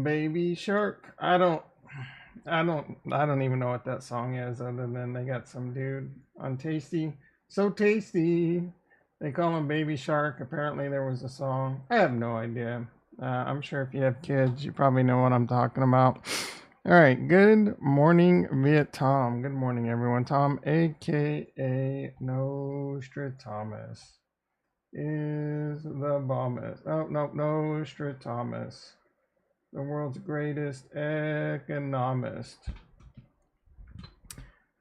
Baby Shark. I don't even know what that song is other than they got some dude on Tasty. So tasty. They call him Baby Shark. Apparently there was a song. I have no idea. I'm sure if you have kids, you probably know what I'm talking about. All right. Good morning, Viet Tom. Good morning, everyone. Tom, aka Nostradamus, is the bombest. Oh no, Nostradamus, the world's greatest economist.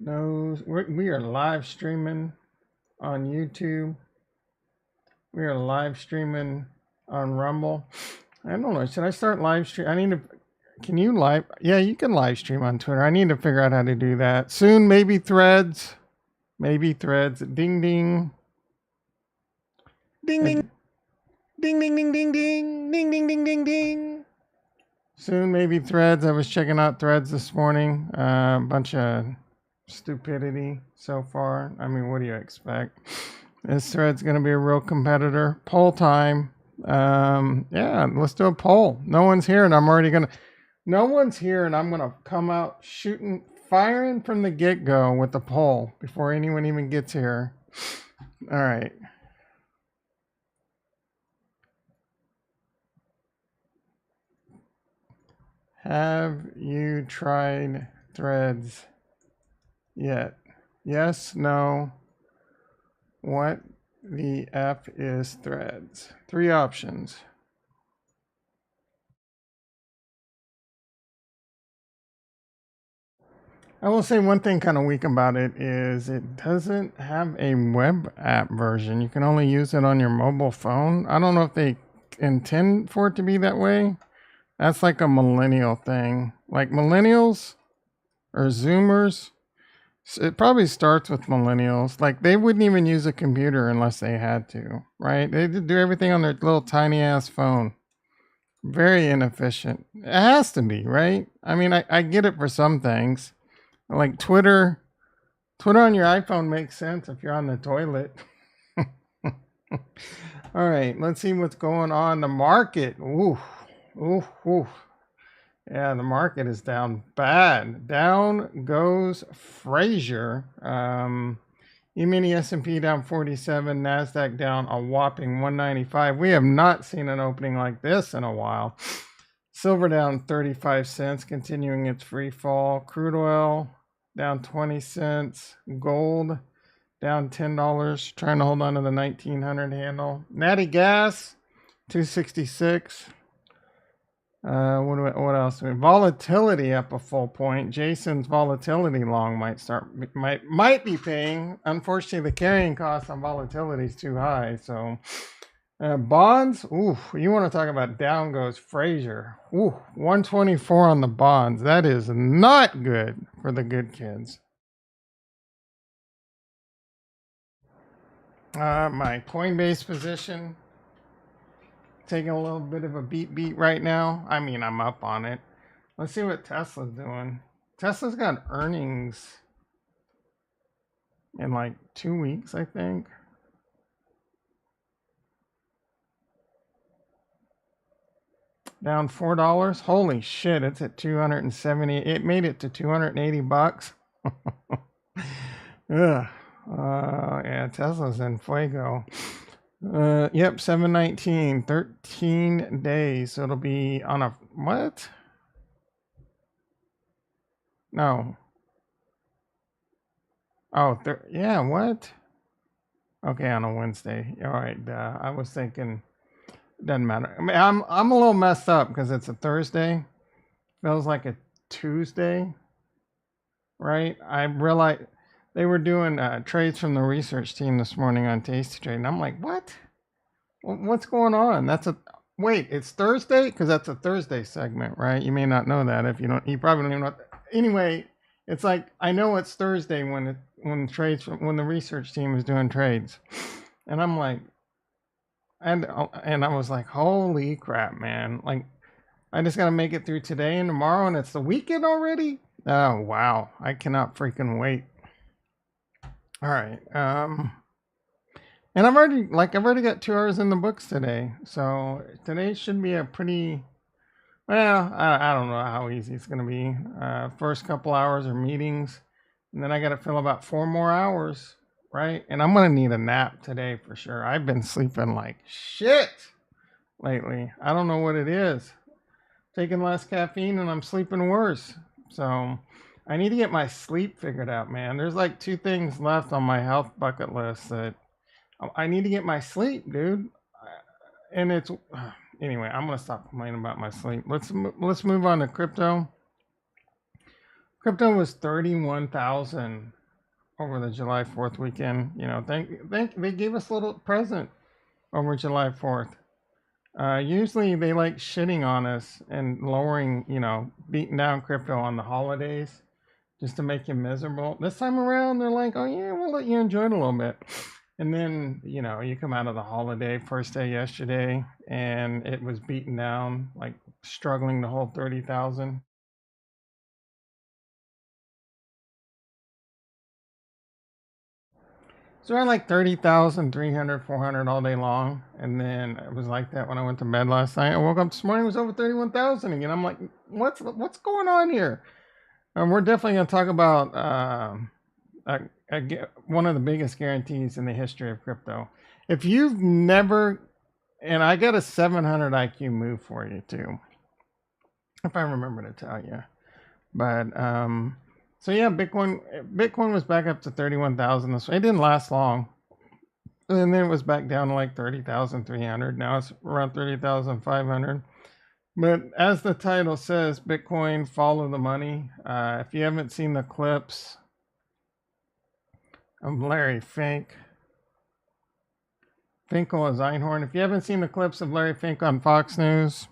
Knows we are live streaming on YouTube. We are live streaming on Rumble. I don't know. Should I start live stream? I need to. Can you live? Yeah, you can live stream on Twitter. I need to figure out how to do that soon. Maybe Threads. Maybe Threads. Ding ding. Ding ding. Ding ding ding ding ding. Ding ding ding ding ding. Soon, maybe Threads. I was checking out Threads this morning. A bunch of stupidity so far. I mean, what do you expect? This Thread's going to be a real competitor. Poll time. Yeah, let's do a poll. No one's here, and I'm already going to. No one's here, and I'm going to come out shooting, firing from the get-go with the poll before anyone even gets here. All right. Have you tried Threads yet? Yes, no. What the F is Threads? 3 options. I will say one thing kind of weak about it is it doesn't have a web app version. You can only use it on your mobile phone. I don't know if they intend for it to be that way. That's like a millennial thing. Like millennials or Zoomers, it probably starts with millennials. Like they wouldn't even use a computer unless they had to, right? They do everything on their little tiny ass phone. Very inefficient. It has to be, right? I mean, I get it for some things. Like Twitter on your iPhone makes sense if you're on the toilet. All right, let's see what's going on. The market. Ooh. Yeah, the market is down bad. Down goes Frazier. E-mini S&P down 47, NASDAQ down a whopping 195. We have not seen an opening like this in a while. Silver down 35 cents, continuing its free fall. Crude oil down 20 cents. Gold down $10, trying to hold on to the 1900 handle. Natty gas 266. What else? Volatility up a full point. Jason's volatility long might be paying. Unfortunately, the carrying cost on volatility is too high. So bonds. Ooh, you want to talk about down goes Frazier. Ooh, 124 on the bonds. That is not good for the good kids. My Coinbase position taking a little bit of a beat right now. I mean, I'm up on it. Let's see what Tesla's doing. Tesla's got earnings in like 2 weeks, I think. Down $4. Holy shit, it's at 270. It made it to 280 bucks. Ugh. Yeah, Tesla's in fuego. Yep, 719, 13 days. So it'll be on a what? No. Oh, yeah, what? Okay, on a Wednesday. All right, I was thinking, doesn't matter. I mean, I'm a little messed up because it's a Thursday. Feels like a Tuesday, right? I realized they were doing trades from the research team this morning on Tasty Trade, and I'm like, what? What's going on? Wait, it's Thursday? Because that's a Thursday segment, right? You may not know that if you don't. You probably don't even know. Anyway, it's like I know it's Thursday when the research team is doing trades, and I'm like, and I was like, holy crap, man! Like, I just gotta make it through today and tomorrow, and it's the weekend already. Oh wow, I cannot freaking wait. All right, and I've already got 2 hours in the books today, so today should be a pretty Well, I don't know how easy it's going to be. First couple hours are meetings, and then I got to fill about 4 more hours, right? And I'm going to need a nap today for sure. I've been sleeping like shit lately. I don't know what it is. Taking less caffeine and I'm sleeping worse. So I need to get my sleep figured out, man. There's like 2 things left on my health bucket list that I need to get my sleep, dude. And it's anyway. I'm gonna stop complaining about my sleep. Let's move on to crypto. Crypto was 31,000 over the July 4th weekend. You know, thank they gave us a little present over July 4th. Usually they like shitting on us and lowering, beating down crypto on the holidays just to make you miserable. This time around, they're like, oh, yeah, we'll let you enjoy it a little bit. And then, you come out of the holiday, first day yesterday, and it was beaten down, like struggling to hold 30,000. So around like 30,000, 300, 400 all day long. And then it was like that when I went to bed last night. I woke up this morning, it was over 31,000 again. I'm like, what's going on here? And we're definitely going to talk about one of the biggest guarantees in the history of crypto. If you've never, and I got a 700 IQ move for you too, if I remember to tell you. But so yeah, Bitcoin was back up to 31,000. It didn't last long, and then it was back down to like 30,300. Now it's around 30,500. But as the title says, Bitcoin follow the money. If you haven't seen the clips of Larry Fink, Finkel as Einhorn. If you haven't seen the clips of Larry Fink on Fox News,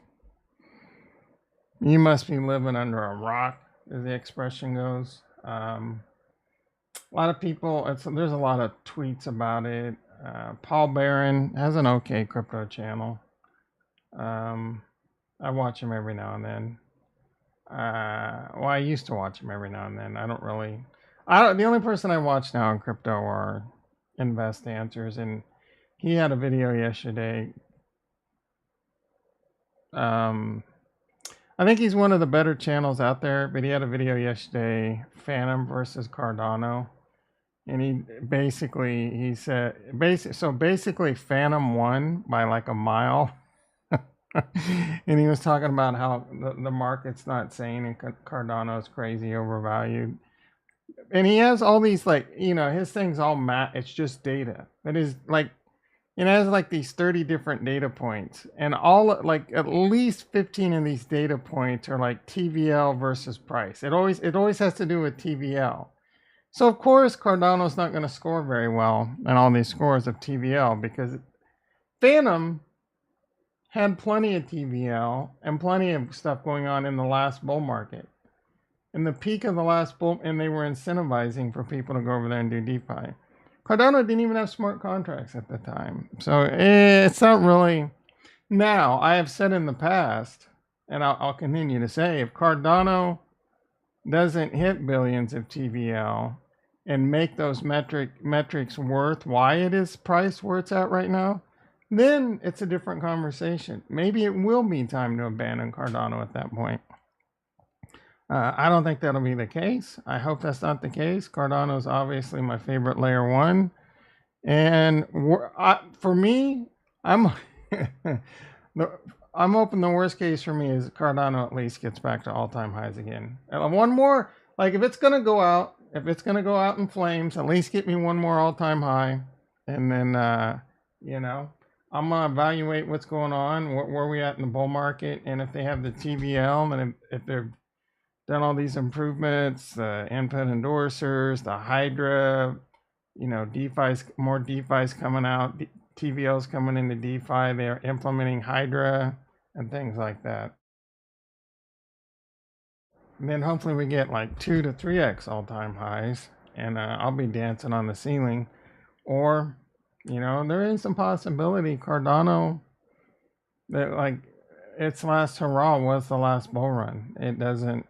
you must be living under a rock, as the expression goes. A lot of people, there's a lot of tweets about it. Paul Barron has an okay crypto channel. I watch him every now and then. I used to watch him every now and then. The only person I watch now in crypto are Invest Answers, and he had a video yesterday. I think he's one of the better channels out there, but he had a video yesterday, Phantom versus Cardano. And he said, basically Phantom won by like a mile. And he was talking about how the market's not sane and Cardano's crazy overvalued. And he has all these his thing's all it's just data. That is like, it has like these 30 different data points, and all like at least 15 of these data points are like TVL versus price. It always has to do with TVL. So of course Cardano's not going to score very well in all these scores of TVL, because Phantom had plenty of TVL and plenty of stuff going on in the last bull market. In the peak of the last bull, and they were incentivizing for people to go over there and do DeFi. Cardano didn't even have smart contracts at the time. So it's not really. Now, I have said in the past, and I'll continue to say, if Cardano doesn't hit billions of TVL and make those metrics worth why it is priced where it's at right now, then it's a different conversation. Maybe it will be time to abandon Cardano at that point. I don't think that'll be the case. I hope that's not the case. Cardano is obviously my favorite layer one. And for me, I'm hoping the worst case for me is Cardano at least gets back to all-time highs again. And one more, like if it's going to go out in flames, at least get me one more all-time high. And then, I'm going to evaluate what's going on, where we at in the bull market. And if they have the TVL, and if they're done all these improvements, the input endorsers, the Hydra, more DeFi's coming out, TVL's coming into DeFi, they're implementing Hydra and things like that. And then hopefully we get like 2 to 3x all-time highs, and I'll be dancing on the ceiling. Or, there is some possibility Cardano, that like its last hurrah was the last bull run. It doesn't,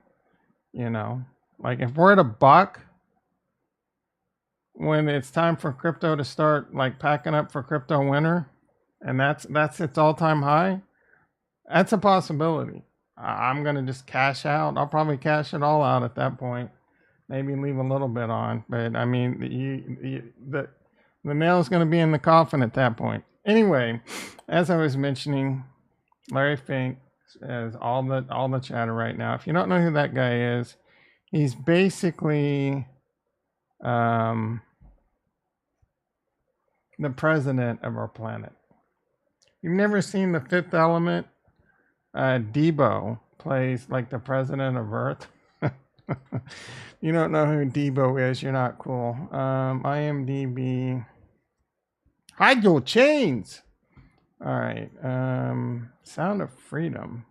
like if we're at $1 when it's time for crypto to start like packing up for crypto winter, and that's its all-time high, that's a possibility. I'm going to just cash out. I'll probably cash it all out at that point. Maybe leave a little bit on. But I mean, the nail's going to be in the coffin at that point. Anyway, as I was mentioning, Larry Fink is all the chatter right now. If you don't know who that guy is, he's basically the president of our planet. You've never seen The Fifth Element? Debo plays like the president of Earth. You don't know who Debo is, you're not cool. IMDb. Hide your chains! Alright. Sound of Freedom.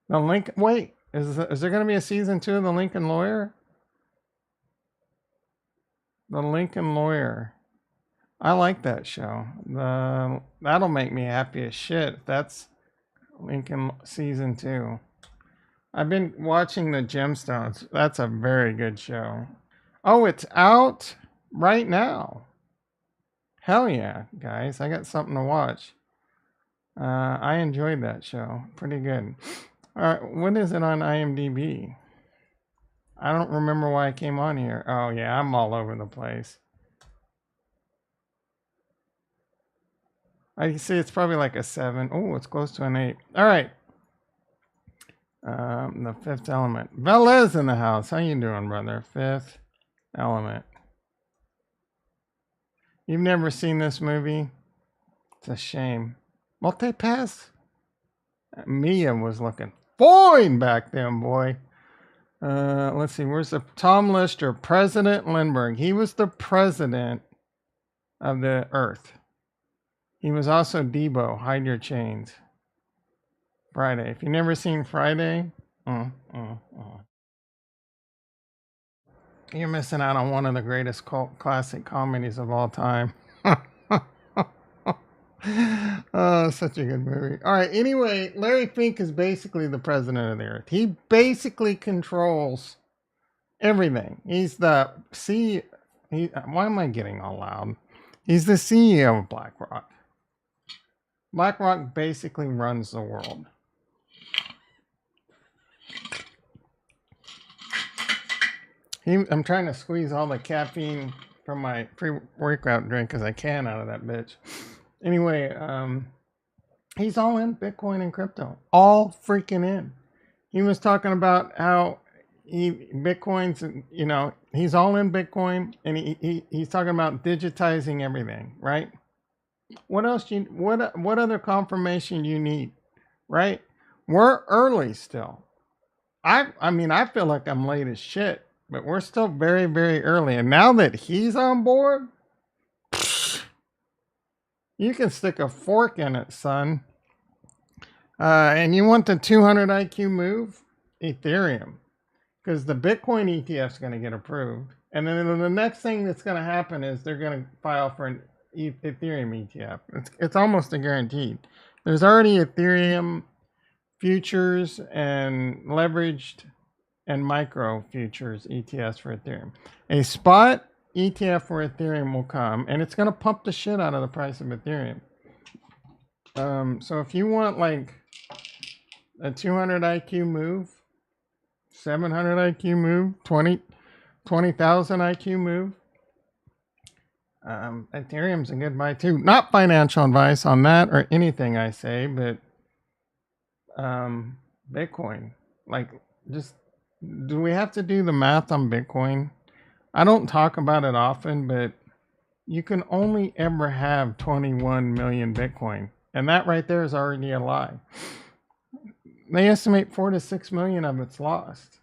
The Lincoln. Wait, is there going to be a season 2 of The Lincoln Lawyer? The Lincoln Lawyer. I like that show. That'll make me happy as shit. That's Lincoln season 2. I've been watching The Gemstones. That's a very good show. Oh, it's out right now. Hell yeah, guys. I got something to watch. I enjoyed that show. Pretty good. All right, what is it on IMDb? I don't remember why I came on here. Oh yeah, I'm all over the place. I see it's probably like a 7. Oh, it's close to an 8. All right. The Fifth Element. Velez in the house. How you doing, brother? Fifth Element. You've never seen this movie? It's a shame. Multipass? Mia was looking fine back then, boy. Let's see. Where's the Tom Lister? President Lindbergh. He was the president of the Earth. He was also Debo. Hide your chains. Friday. If you've never seen Friday, you're missing out on one of the greatest cult classic comedies of all time. Oh, such a good movie. All right. Anyway, Larry Fink is basically the president of the Earth. He basically controls everything. He's the CEO. Why am I getting all loud? He's the CEO of BlackRock. BlackRock basically runs the world. I'm trying to squeeze all the caffeine from my pre-workout drink as I can out of that bitch. Anyway, he's all in Bitcoin and crypto. All freaking in. He was talking about how Bitcoin's, he's all in Bitcoin, and he's talking about digitizing everything, right? What else what other confirmation you need, right? We're early still. I mean, I feel like I'm late as shit, but we're still very, very early. And now that he's on board, you can stick a fork in it, son. And you want the 200 IQ move? Ethereum. Because the Bitcoin ETF is going to get approved. And then the next thing that's going to happen is they're going to file for an Ethereum ETF. It's almost a guaranteed. There's already Ethereum futures and leveraged and micro futures ETFs for Ethereum. A spot ETF for Ethereum will come, and it's going to pump the shit out of the price of Ethereum. So if you want like a 200 IQ move, 700 IQ move, 20,000 IQ move, Ethereum's a good buy too. Not financial advice on that or anything I say, but Bitcoin. Like, just, do we have to do the math on Bitcoin? I don't talk about it often, but you can only ever have 21 million Bitcoin. And that right there is already a lie. They estimate 4 to 6 million of it's lost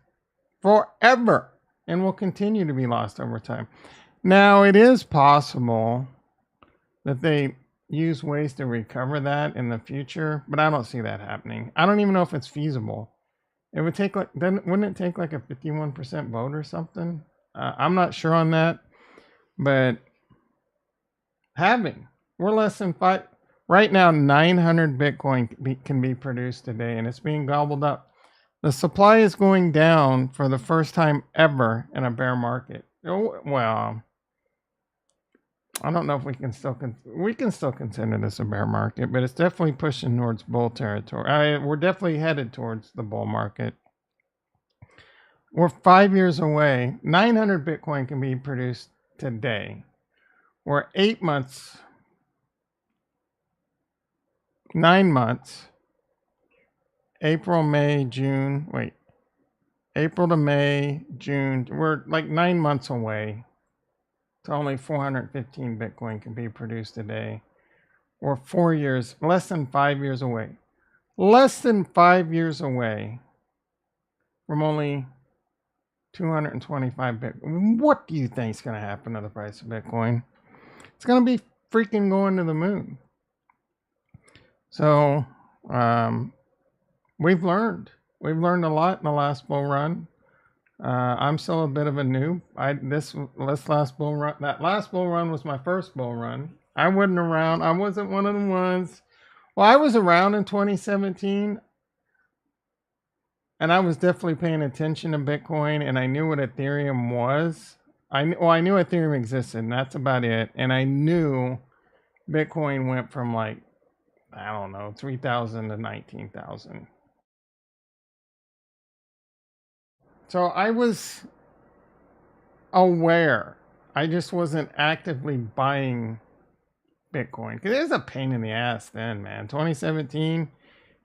forever and will continue to be lost over time. Now, it is possible that they use ways to recover that in the future, but I don't see that happening. I don't even know if it's feasible. It would take wouldn't it take like a 51% vote or something? I'm not sure on that, but we're less than 5 right now. 900 Bitcoin can be produced today, and it's being gobbled up. The supply is going down for the first time ever in a bear market. Oh, well, I don't know if we can still consider this a bear market, but it's definitely pushing towards bull territory. We're definitely headed towards the bull market. We're 5 years away. 900 Bitcoin can be produced today. We're 8 months, 9 months, April, May, June. Wait, April to May, June. We're like 9 months away to only 415 Bitcoin can be produced today. We're 4 years, less than 5 years away. Less than 5 years away from only 225 Bitcoin. What do you think is going to happen to the price of Bitcoin? It's going to be freaking going to the moon. So we've learned a lot in the last bull run. I'm still a bit of a noob. That last bull run was my first bull run. I wasn't one of the ones. Well, I was around in 2017. And I was definitely paying attention to Bitcoin, and I knew what Ethereum was. I knew Ethereum existed, and that's about it. And I knew Bitcoin went from like, I don't know, 3,000 to 19,000. So I was aware. I just wasn't actively buying Bitcoin because it was a pain in the ass then, man. 2017.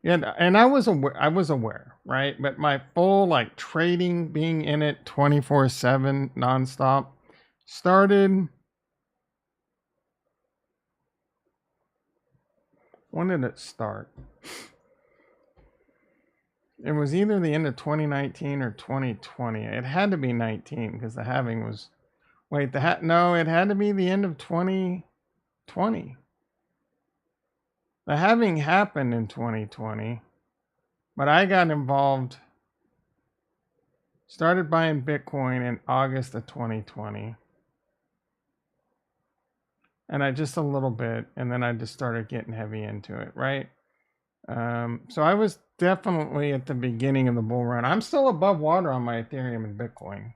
Yeah, and I was aware, right? But my full like trading, being in it 24/7 nonstop, started. When did it start? It was either the end of 2019 or 2020. It had to be 19 because the halving was. Wait, no, it had to be the end of 2020. The halving happened in 2020. But I got involved, started buying Bitcoin in August of 2020. And I just a little bit, and then I just started getting heavy into it, right? So I was definitely at the beginning of the bull run. I'm still above water on my Ethereum and Bitcoin.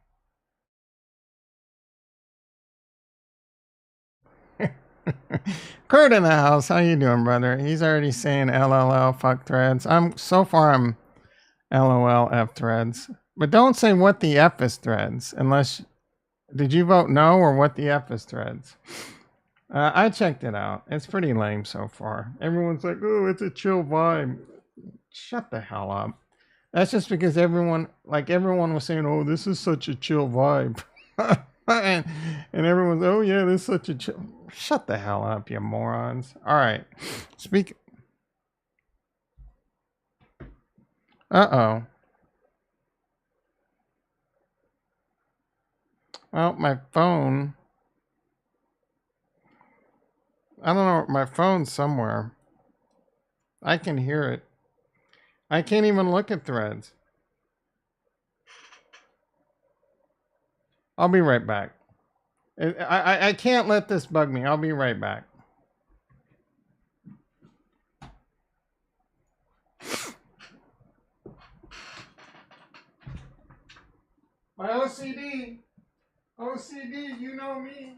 Kurt in the house, how you doing, brother? He's already saying LLL, fuck threads. I'm LOL F threads. But don't say what the F is threads unless, did you vote no or what the F is threads? I checked it out. It's pretty lame so far. Everyone's like, oh, it's a chill vibe. Shut the hell up. That's just because everyone was saying, oh, this is such a chill vibe. and everyone's, oh yeah, this is such a chill. Shut the hell up, you morons. All right. Uh-oh. Well, my phone. I don't know. My phone's somewhere. I can hear it. I can't even look at threads. I'll be right back. I can't let this bug me. I'll be right back. My OCD, you know me.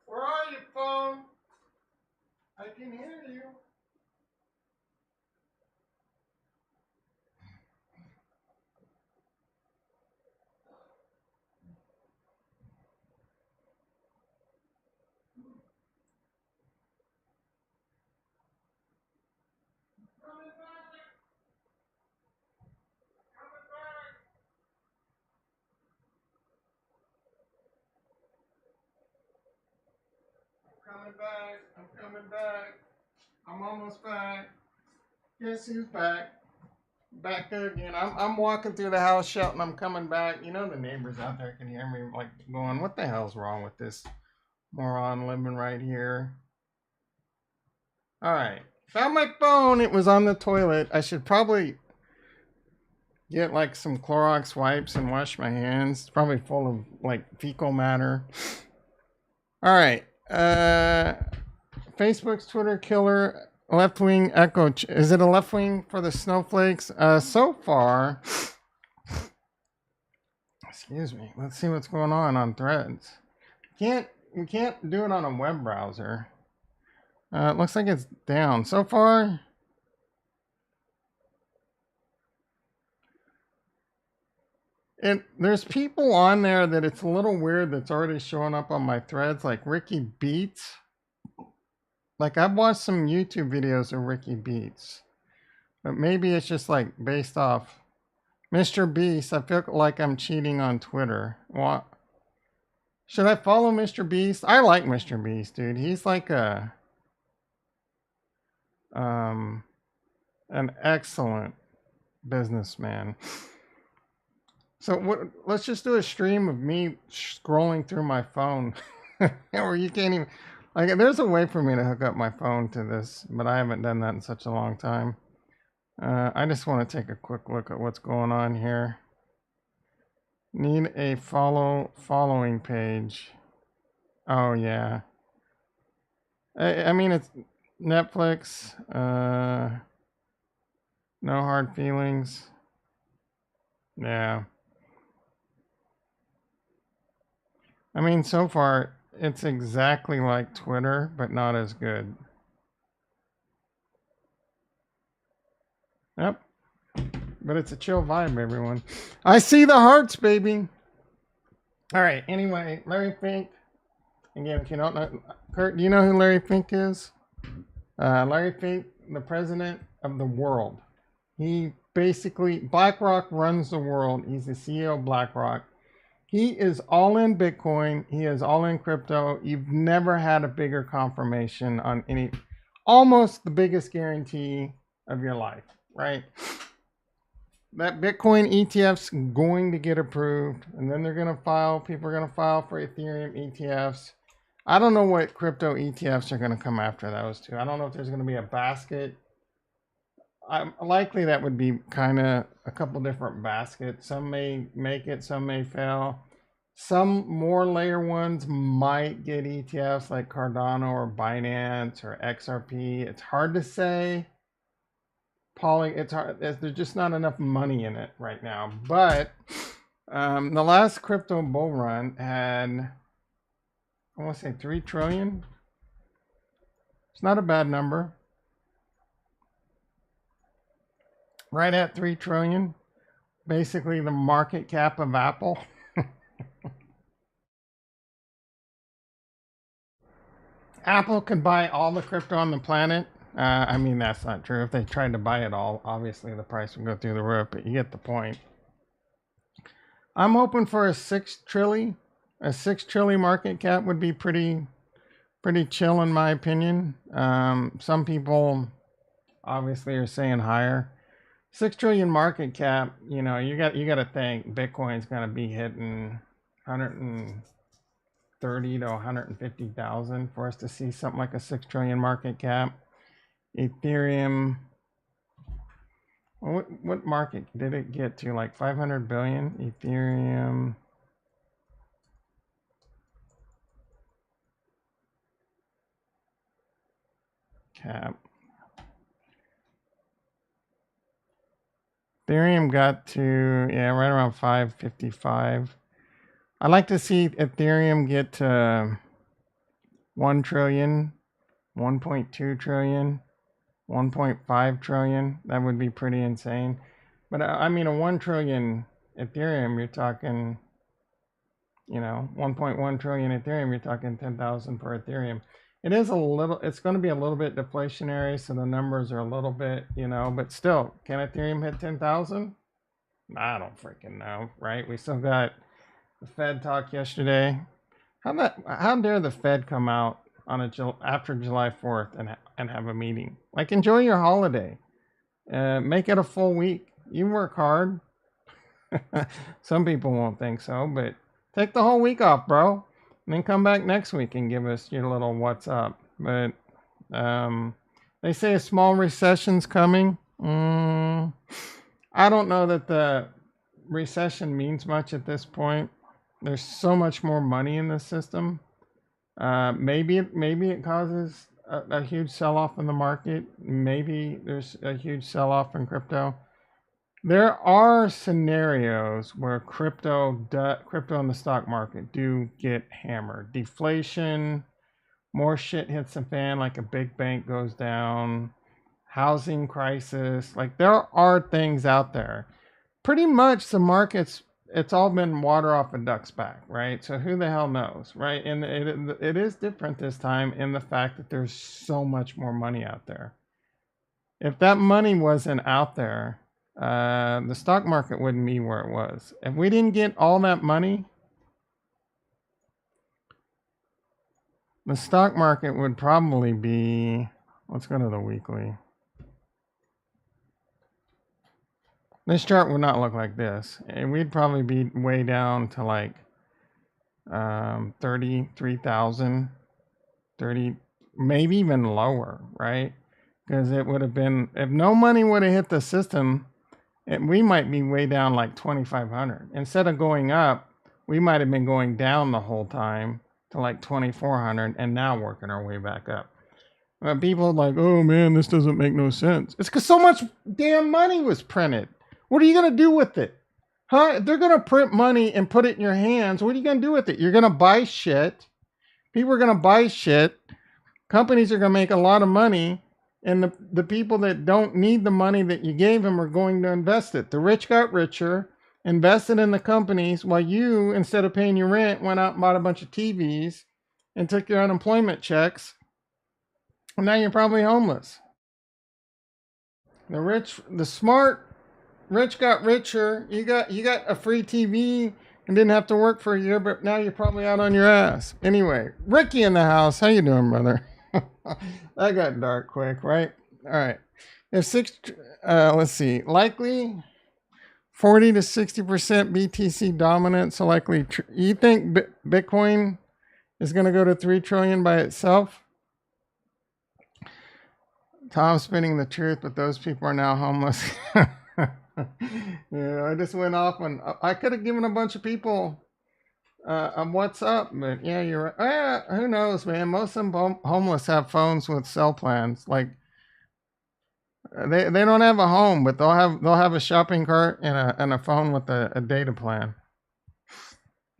Where are you, phone? I can hear you. I'm coming back. I'm almost back. Guess who's back? Back there again. I'm walking through the house shouting, I'm coming back. You know the neighbors out there can hear me like going, what the hell's wrong with this moron living right here? All right. Found my phone. It was on the toilet. I should probably get like some Clorox wipes and wash my hands. It's probably full of like fecal matter. All right. Facebook's Twitter killer left wing echo. Is it a left wing for the snowflakes? So far, excuse me. Let's see what's going on Threads. We can't do it on a web browser. It looks like it's down so far. There's people on there that it's a little weird that's already showing up on my threads, like Ricky Beats. Like I've watched some YouTube videos of Ricky Beats, but maybe it's just like based off Mr. Beast. I feel like I'm cheating on Twitter. What? Should I follow Mr. Beast? I like Mr. Beast, dude. He's like an excellent businessman. So let's just do a stream of me scrolling through my phone, or you can't even. Like, there's a way for me to hook up my phone to this, but I haven't done that in such a long time. I just want to take a quick look at what's going on here. Need a following page. Oh yeah. I mean, it's Netflix. No hard feelings. Yeah. I mean, so far, it's exactly like Twitter, but not as good. Yep. But it's a chill vibe, everyone. I see the hearts, baby. All right. Anyway, Larry Fink. Again, if you don't know, Kurt, do you know who Larry Fink is? Larry Fink, the president of the world. He basically, BlackRock runs the world. He's the CEO of BlackRock. He is all in Bitcoin. He is all in crypto. You've never had a bigger confirmation on almost the biggest guarantee of your life, right? That Bitcoin ETF's going to get approved, and then they're going to file, people are going to file for Ethereum ETFs. I don't know what crypto ETFs are going to come after those two. I don't know if there's going to be a basket. Likely that would be kind of a couple different baskets. Some may make it, some may fail. Some more layer ones might get ETFs like Cardano or Binance or XRP. It's hard to say. It's hard. There's just not enough money in it right now. But the last crypto bull run had, I want to say 3 trillion. It's not a bad number. Right at 3 trillion, basically the market cap of Apple. Apple could buy all the crypto on the planet. I mean, that's not true. If they tried to buy it all, obviously the price would go through the roof, but you get the point. I'm hoping for a 6 trillion. A 6 trillion market cap would be pretty chill in my opinion. Some people obviously are saying higher. 6 trillion market cap, you know, you got to think Bitcoin's going to be hitting 130 to 150,000 for us to see something like a 6 trillion market cap. Ethereum, what market did it get to? Like 500 billion? Ethereum. Cap. Ethereum got to, yeah, right around 555. I'd like to see Ethereum get to 1 trillion, 1.2 trillion, 1.5 trillion. That would be pretty insane. But I mean, a 1 trillion Ethereum, you're talking, you know, 1.1 trillion Ethereum, you're talking 10,000 per Ethereum. It is it's going to be a little bit deflationary, so the numbers are a little bit, you know, but still, can Ethereum hit 10,000? I don't freaking know, right? We still got the Fed talk yesterday. How dare the Fed come out on after July 4th and have a meeting? Like, enjoy your holiday. Make it a full week. You work hard. Some people won't think so, but take the whole week off, bro. And then come back next week and give us your little what's up. But they say a small recession's coming. I don't know that the recession means much at this point. There's so much more money in the system Maybe it causes a huge sell-off in the market. Maybe there's a huge sell-off in crypto. There are scenarios where crypto and the stock market do get hammered. Deflation, more shit hits the fan, like a big bank goes down, housing crisis. Like there are things out there. Pretty much the markets, it's all been water off a duck's back, right? So who the hell knows, right? And it is different this time in the fact that there's so much more money out there. If that money wasn't out there, the stock market wouldn't be where it was. If we didn't get all that money, the stock market would probably be, let's go to the weekly. This chart would not look like this. And we'd probably be way down to like 33,000, 30, maybe even lower, right? Because it would have been, if no money would have hit the system, we might be way down like 2,500. Instead of going up, we might have been going down the whole time to like 2,400 and now working our way back up. But people are like, oh man, this doesn't make no sense. It's because so much damn money was printed. What are you going to do with it? Huh? If they're going to print money and put it in your hands, what are you going to do with it? You're going to buy shit. People are going to buy shit. Companies are going to make a lot of money. And the people that don't need the money that you gave them are going to invest it. The rich got richer, invested in the companies, while you, instead of paying your rent, went out and bought a bunch of TVs and took your unemployment checks. And now you're probably homeless. The smart rich got richer. You got a free TV and didn't have to work for a year, but now you're probably out on your ass. Anyway, Ricky in the house. How you doing, brother? That got dark quick, right? All right. If let's see, likely 40 to 60% BTC dominant. So likely, you think Bitcoin is going to go to 3 trillion by itself? Tom's spinning the truth, but those people are now homeless. Yeah, I just went off on. I could have given a bunch of people what's up, but yeah, you're right. Who knows, man? Most of them homeless have phones with cell plans. Like they don't have a home, but they'll have a shopping cart and a phone with a data plan.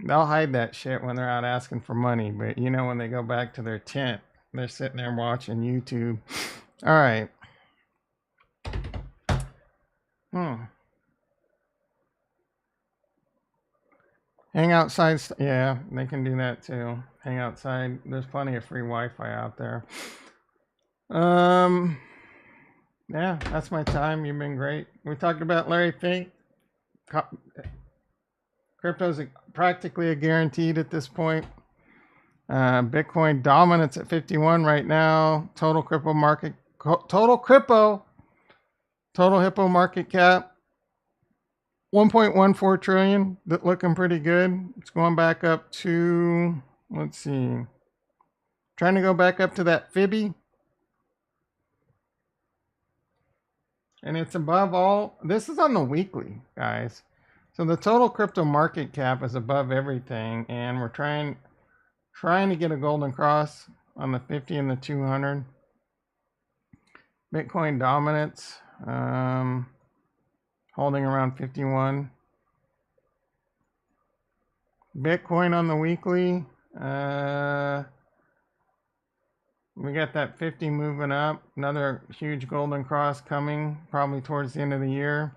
They'll hide that shit when they're out asking for money, but you know when they go back to their tent, they're sitting there watching YouTube. All right. Hang outside. Yeah, they can do that too. Hang outside. There's plenty of free Wi-Fi out there. Yeah, that's my time. You've been great. We talked about Larry Fink. Crypto's practically a guaranteed at this point. Bitcoin dominance at 51 right now. Total hippo market cap 1.14 trillion. Looking pretty good. It's going back up to, let's see, trying to go back up to that Fibby. And it's above all. This is on the weekly, guys. So the total crypto market cap is above everything, and we're trying to get a golden cross on the 50 and the 200. Bitcoin dominance, holding around 51. Bitcoin on the weekly, we got that 50 moving up. Another huge golden cross coming probably towards the end of the year.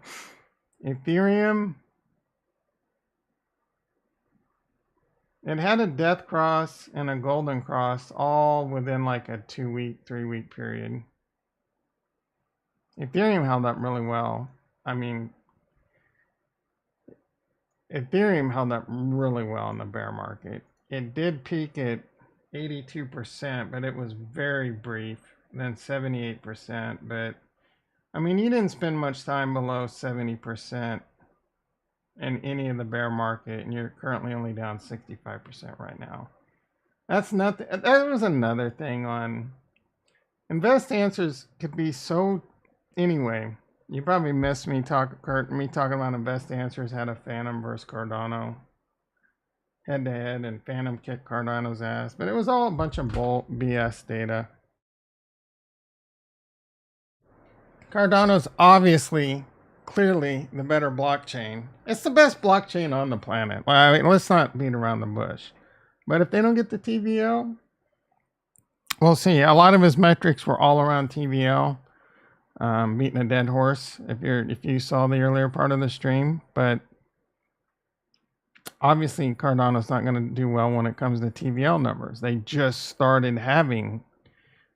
Ethereum, it had a death cross and a golden cross all within like a 2-week, 3-week period. Ethereum held up really well. I mean, Ethereum held up really well in the bear market. It did peak at 82%, but it was very brief. Then 78%, but I mean, you didn't spend much time below 70% in any of the bear market, and you're currently only down 65% right now. That's nothing. That was another thing on Invest Answers could be so. Anyway, you probably missed me talking about Invest Answers had a Phantom versus Cardano. head to head, and Phantom kicked Cardano's ass. But it was all a bunch of bull BS data. Cardano's obviously, clearly the better blockchain. It's the best blockchain on the planet. Well, I mean, let's not beat around the bush. But if they don't get the TVL, we'll see. A lot of his metrics were all around TVL, beating a dead horse. If you saw the earlier part of the stream, but obviously Cardano's not going to do well when it comes to TVL numbers. They just started having.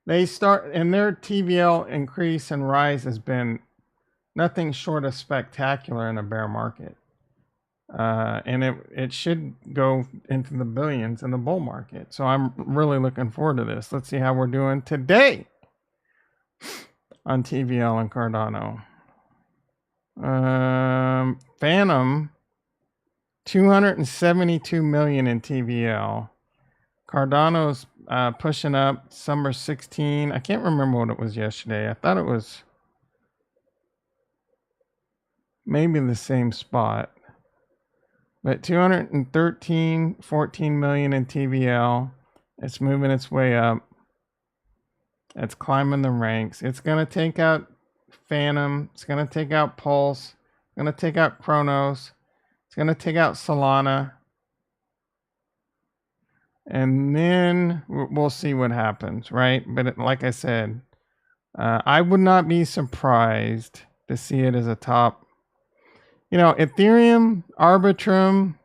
And their TVL increase and rise has been nothing short of spectacular in a bear market. And it should go into the billions in the bull market. So I'm really looking forward to this. Let's see how we're doing today on TVL and Cardano. Phantom, 272 million in TVL. Cardano's pushing up, summer 16. I can't remember what it was yesterday. I thought it was maybe the same spot. But 213, 14 million in TVL. It's moving its way up. It's climbing the ranks. It's going to take out Phantom. It's going to take out Pulse. It's going to take out Chronos. It's going to take out Solana. And then we'll see what happens, right? But like I said, I would not be surprised to see it as a top. You know, Ethereum, Arbitrum,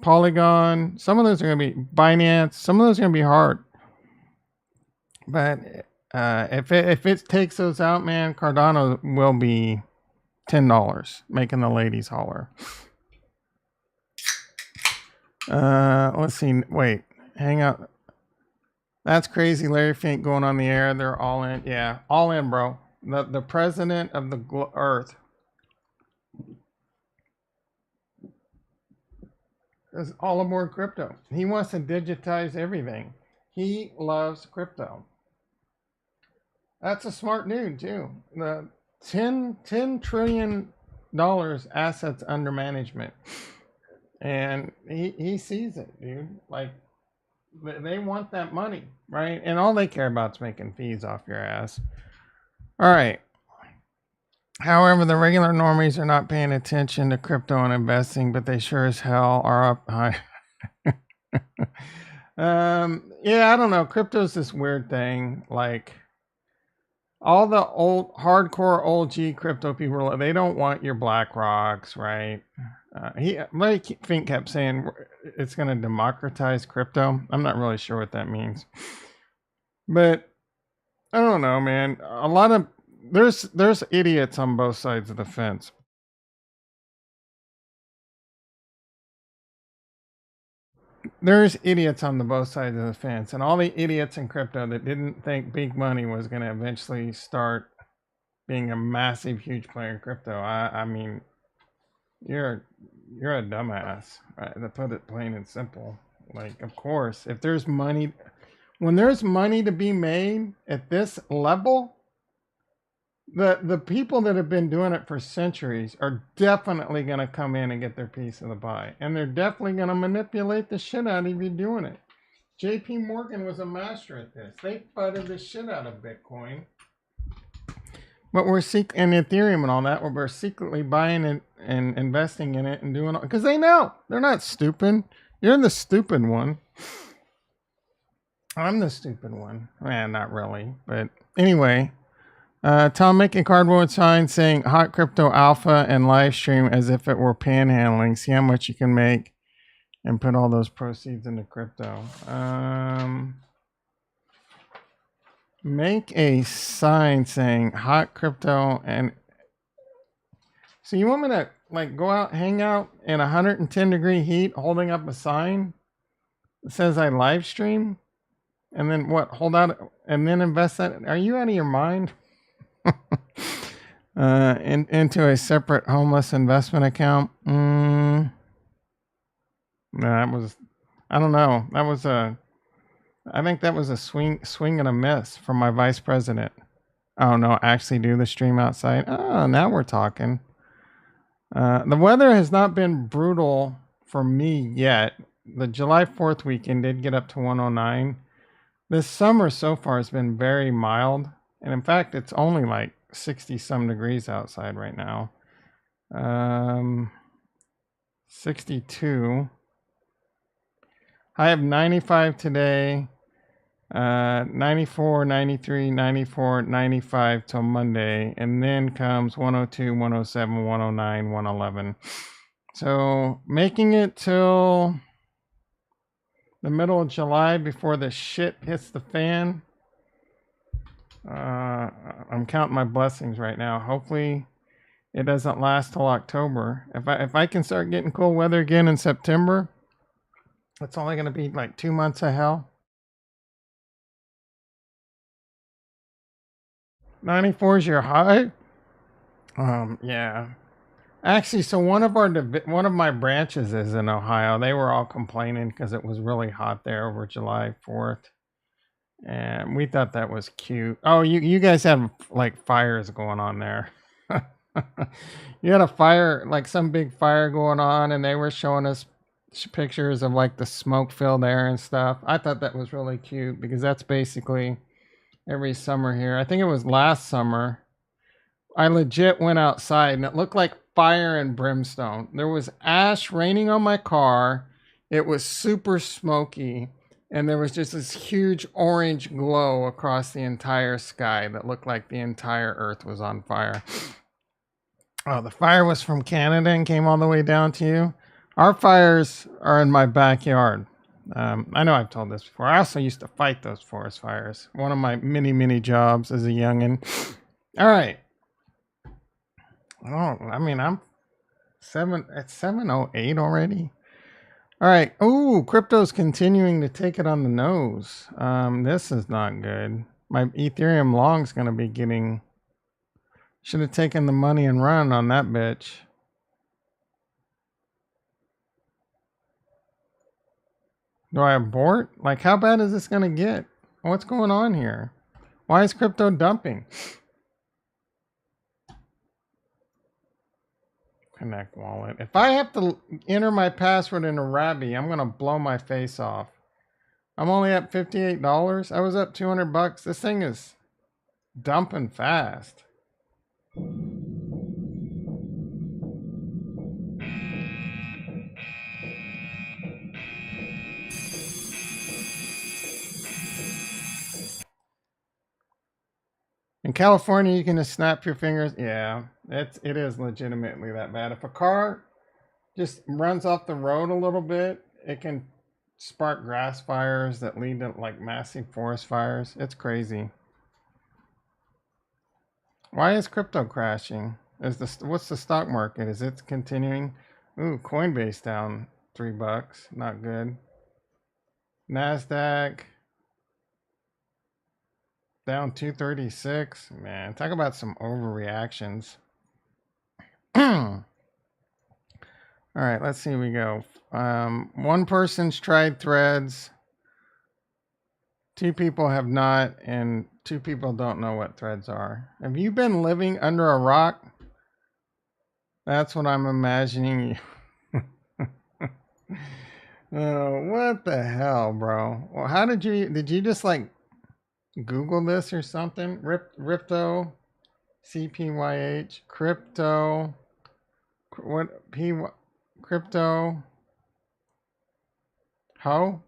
Polygon, some of those are going to be Binance, some of those are going to be hard. But if it takes those out, man, Cardano will be $10, making the ladies holler. Let's see. Wait, hang out. That's crazy. Larry Fink going on the air. They're all in. Yeah, all in, bro. The president of the earth is all aboard crypto. He wants to digitize everything. He loves crypto. That's a smart dude too. The $10 trillion assets under management. And he sees it, dude. Like, they want that money, right? And all they care about is making fees off your ass. All right. However, the regular normies are not paying attention to crypto and investing, but they sure as hell are up high. Yeah, I don't know. Crypto's this weird thing. Like, all the old hardcore OG crypto people, they don't want your Black Rocks, right? Larry Fink kept saying it's going to democratize crypto. I'm not really sure what that means, but I don't know, man. A lot of there's idiots on both sides of the fence. There's idiots on both sides of the fence, and all the idiots in crypto that didn't think big money was going to eventually start being a massive, huge player in crypto. I mean, you're a dumbass, right? To put it plain and simple. Like, of course, if there's money, when there's money to be made at this level, the people that have been doing it for centuries are definitely going to come in and get their piece of the pie, and they're definitely going to manipulate the shit out of you doing it. JP Morgan was a master at this. They FUDed the shit out of Bitcoin. But we're and Ethereum and all that, where we're secretly buying it and investing in it and doing it because they know they're not stupid. You're the stupid one. I'm the stupid one. Not really, but anyway. Tom making cardboard signs saying hot crypto alpha and live stream as if it were panhandling. See how much you can make and put all those proceeds into crypto. Make a sign saying hot crypto, and so you want me to like go out, hang out in 110-degree heat holding up a sign that says I live stream, and then what, hold out and then invest that? Are you out of your mind? Into a separate homeless investment account. No, that was, I don't know. That was I think that was a swing and a miss from my vice president. Oh no, actually do the stream outside. Oh, now we're talking. The weather has not been brutal for me yet. the July 4th weekend did get up to 109. This summer so far has been very mild. And in fact, it's only like 60 some degrees outside right now. 62. I have 95 today. 94, 93, 94, 95 till Monday. And then comes 102, 107, 109, 111. So making it till the middle of July before the shit hits the fan. I'm counting my blessings right now. Hopefully it doesn't last till October. If I can start getting cool weather again in September, it's only going to be like 2 months of hell. 94 is your high? Yeah. Actually, so one of my branches is in Ohio. They were all complaining because it was really hot there over July 4th. And we thought that was cute. Oh, you guys have like fires going on there. You had a fire, like some big fire going on, and they were showing us pictures of like the smoke filled air and stuff. I thought that was really cute because that's basically every summer here. I think it was last summer. I legit went outside and it looked like fire and brimstone. There was ash raining on my car. It was super smoky. And there was just this huge orange glow across the entire sky that looked like the entire earth was on fire. Oh, the fire was from Canada and came all the way down to you? Our fires are in my backyard. I know I've told this before. I also used to fight those forest fires. One of my many jobs as a youngin'. All right. Oh, I mean, it's 7:08 already. All right. Ooh, crypto's continuing to take it on the nose. This is not good. My Ethereum long's going to be getting... Should have taken the money and run on that bitch. Do I abort? Like, how bad is this going to get? What's going on here? Why is crypto dumping? Connect wallet. If I have to enter my password in a Rabby, I'm going to blow my face off. I'm only up $58. I was up $200. This thing is dumping fast. In California, you can just snap your fingers. Yeah, it is legitimately that bad. If a car just runs off the road a little bit, it can spark grass fires that lead to like massive forest fires. It's crazy. Why is crypto crashing? What's the stock market? Is it continuing? Ooh, Coinbase down $3. Not good. Nasdaq down 236. Man, talk about some overreactions. All right, let's see. We go. One person's tried Threads. 2 people have not, and 2 people don't know what Threads are. Have you been living under a rock? That's what I'm imagining. Oh, what the hell, bro? Well, how did you just like Google this or something? Ripto, CPYH, crypto, what P crypto, ho?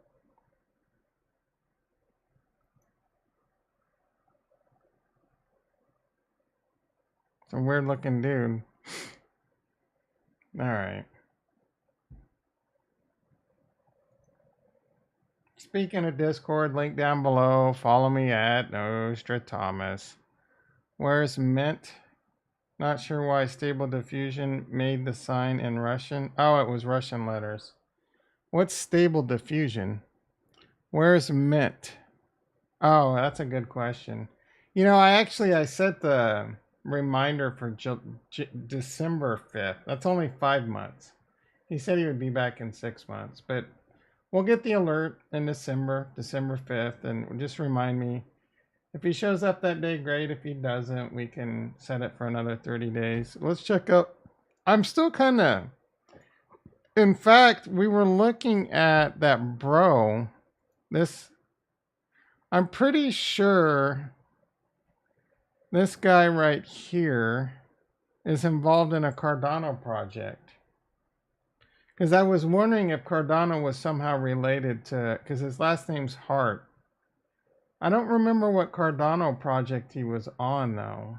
It's a weird looking dude. All right. Speaking of Discord, link down below. Follow me at Nostradamus. Where's Mint? Not sure why Stable Diffusion made the sign in Russian. Oh, it was Russian letters. What's Stable Diffusion? Where's Mint? Oh, that's a good question. You know, I set the reminder for December 5th. That's only 5 months. He said he would be back in 6 months, but we'll get the alert in December 5th, and just remind me. If he shows up that day, great. If he doesn't, we can set it for another 30 days. Let's check out. I'm still kind of In fact, we were looking at that bro. This, I'm pretty sure this guy right here is involved in a Cardano project. Because I was wondering if Cardano was somehow related to, because his last name's Hart. I don't remember what Cardano project he was on, though.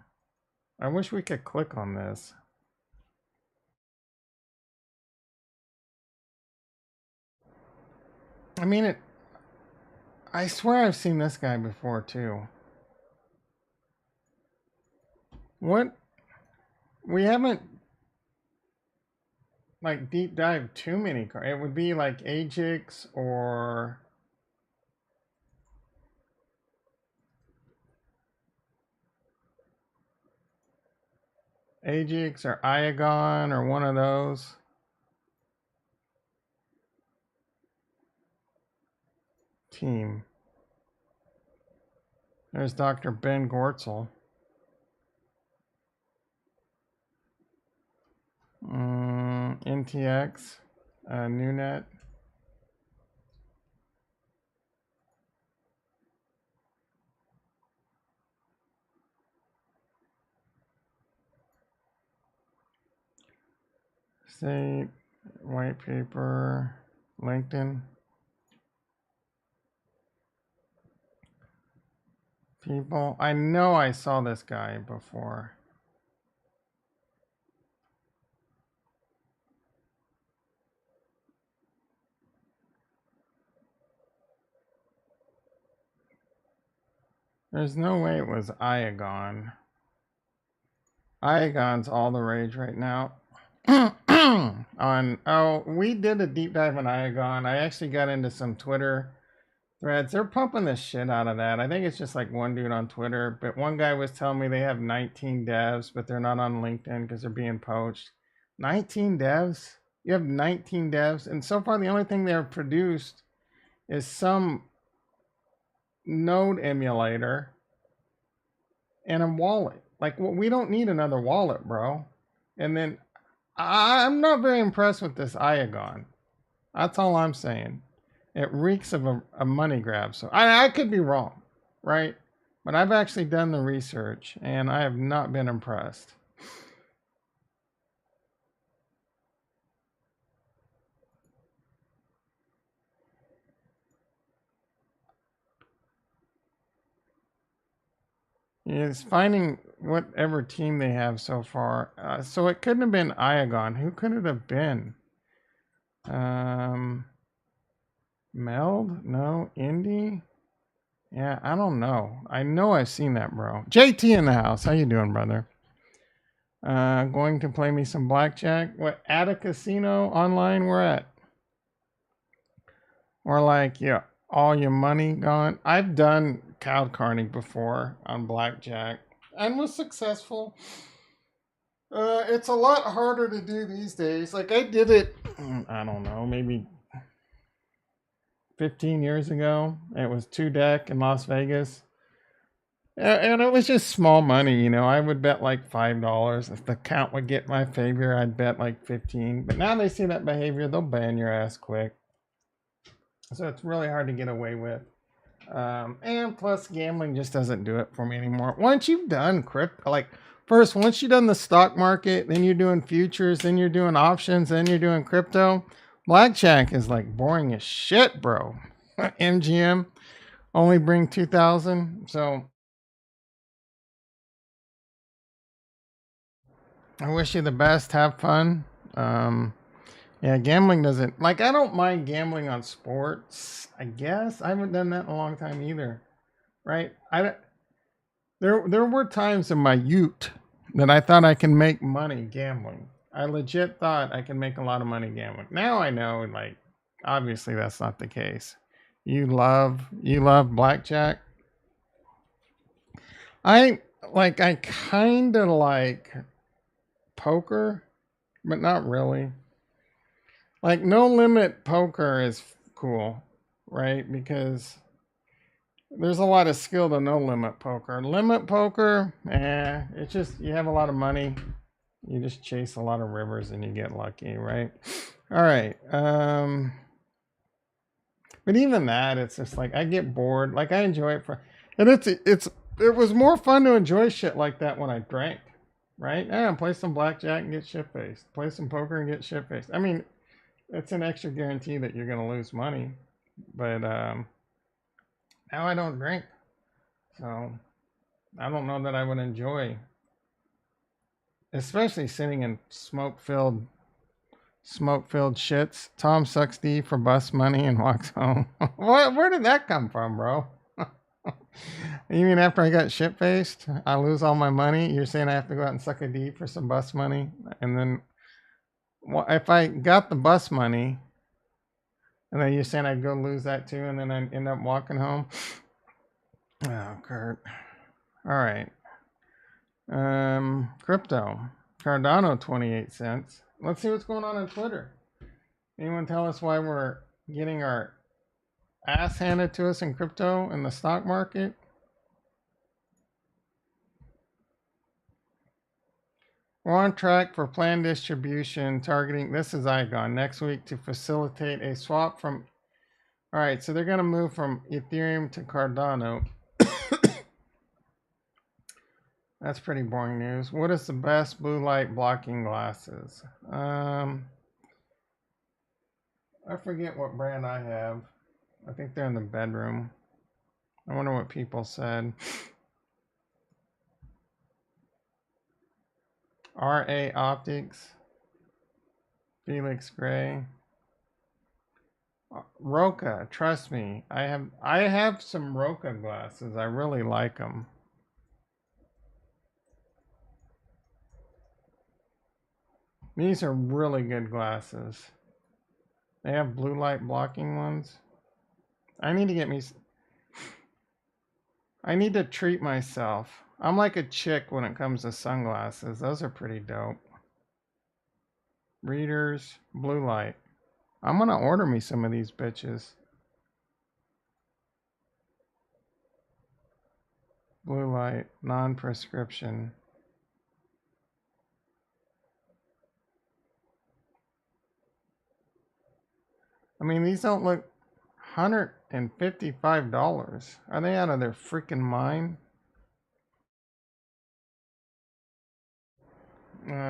I wish we could click on this. I mean, I swear I've seen this guy before, too. What? We haven't, like, deep dive too many cards. It would be like Ajax or Iagon or one of those. Team. There's Dr. Ben Gortzel. NTX, NewNet. State, white paper, LinkedIn. People, I know I saw this guy before. There's no way it was Iagon. Iagon's all the rage right now. We did a deep dive on Iagon. I actually got into some Twitter threads. They're pumping the shit out of that. I think it's just like one dude on Twitter, but one guy was telling me they have 19 devs, but they're not on LinkedIn because they're being poached. 19 devs? You have 19 devs, and so far the only thing they've produced is some node emulator and a wallet. Like, we don't need another wallet, bro. And then I'm not very impressed with this Iagon. That's all I'm saying. It reeks of a money grab. So I could be wrong, right? But I've actually done the research and I have not been impressed. It's finding whatever team they have so far. So it couldn't have been Iagon. Who could it have been? Meld? No. Indy? Yeah, I don't know. I know I've seen that, bro. JT in the house. How you doing, brother? Going to play me some blackjack. What, at a casino online we're at? Or like, yeah, all your money gone? I've done cow carning before on blackjack and was successful. It's a lot harder to do these days. Like, I did it, I don't know, maybe 15 years ago. It was 2 deck in Las Vegas. And it was just small money, you know. I would bet like $5. If the count would get my favor, I'd bet like 15. But now they see that behavior, they'll ban your ass quick. So it's really hard to get away with. And plus, gambling just doesn't do it for me anymore. Once you've done crypto, like first, once you've done the stock market, then you're doing futures, then you're doing options, then you're doing crypto. Blackjack is like boring as shit, bro. MGM only bring 2,000. So I wish you the best. Have fun. Yeah, gambling doesn't, like, I don't mind gambling on sports, I guess. I haven't done that in a long time either, right? There were times in my youth that I thought I can make money gambling. I legit thought I could make a lot of money gambling. Now I know, like, obviously that's not the case. You love blackjack? I kind of like poker, but not really. Like, no limit poker is cool, right? Because there's a lot of skill to no limit poker. Limit poker, it's just you have a lot of money. You just chase a lot of rivers and you get lucky, right? All right. But even that, it's just like I get bored. Like I enjoy it and it was more fun to enjoy shit like that when I drank, right? Yeah, play some blackjack and get shit faced. Play some poker and get shit faced. I mean, it's an extra guarantee that you're gonna lose money, but now I don't drink, so I don't know that I would enjoy, especially sitting in smoke-filled shits. Tom sucks D for bus money and walks home. What? Where did that come from, bro? You mean after I got shit faced, I lose all my money? You're saying I have to go out and suck a D for some bus money, and then well, if I got the bus money, and then you're saying I'd go lose that too, and then I end up walking home? Oh, Kurt. All right. Crypto. Cardano 28 cents. Let's see what's going on Twitter. Anyone tell us why we're getting our ass handed to us in crypto in the stock market? We're on track for planned distribution targeting, this is Icon, next week to facilitate a swap from, all right, so they're going to move from Ethereum to Cardano. That's pretty boring news. What is the best blue light blocking glasses? I forget what brand I have. I think they're in the bedroom. I wonder what people said. RA Optics. Felix Gray. Roca, trust me. I have some Roca glasses. I really like them. These are really good glasses. They have blue light blocking ones. I need to treat myself. I'm like a chick when it comes to sunglasses. Those are pretty dope. Readers, blue light. I'm gonna order me some of these bitches. Blue light, non-prescription. I mean, these don't look $155. Are they out of their freaking mind?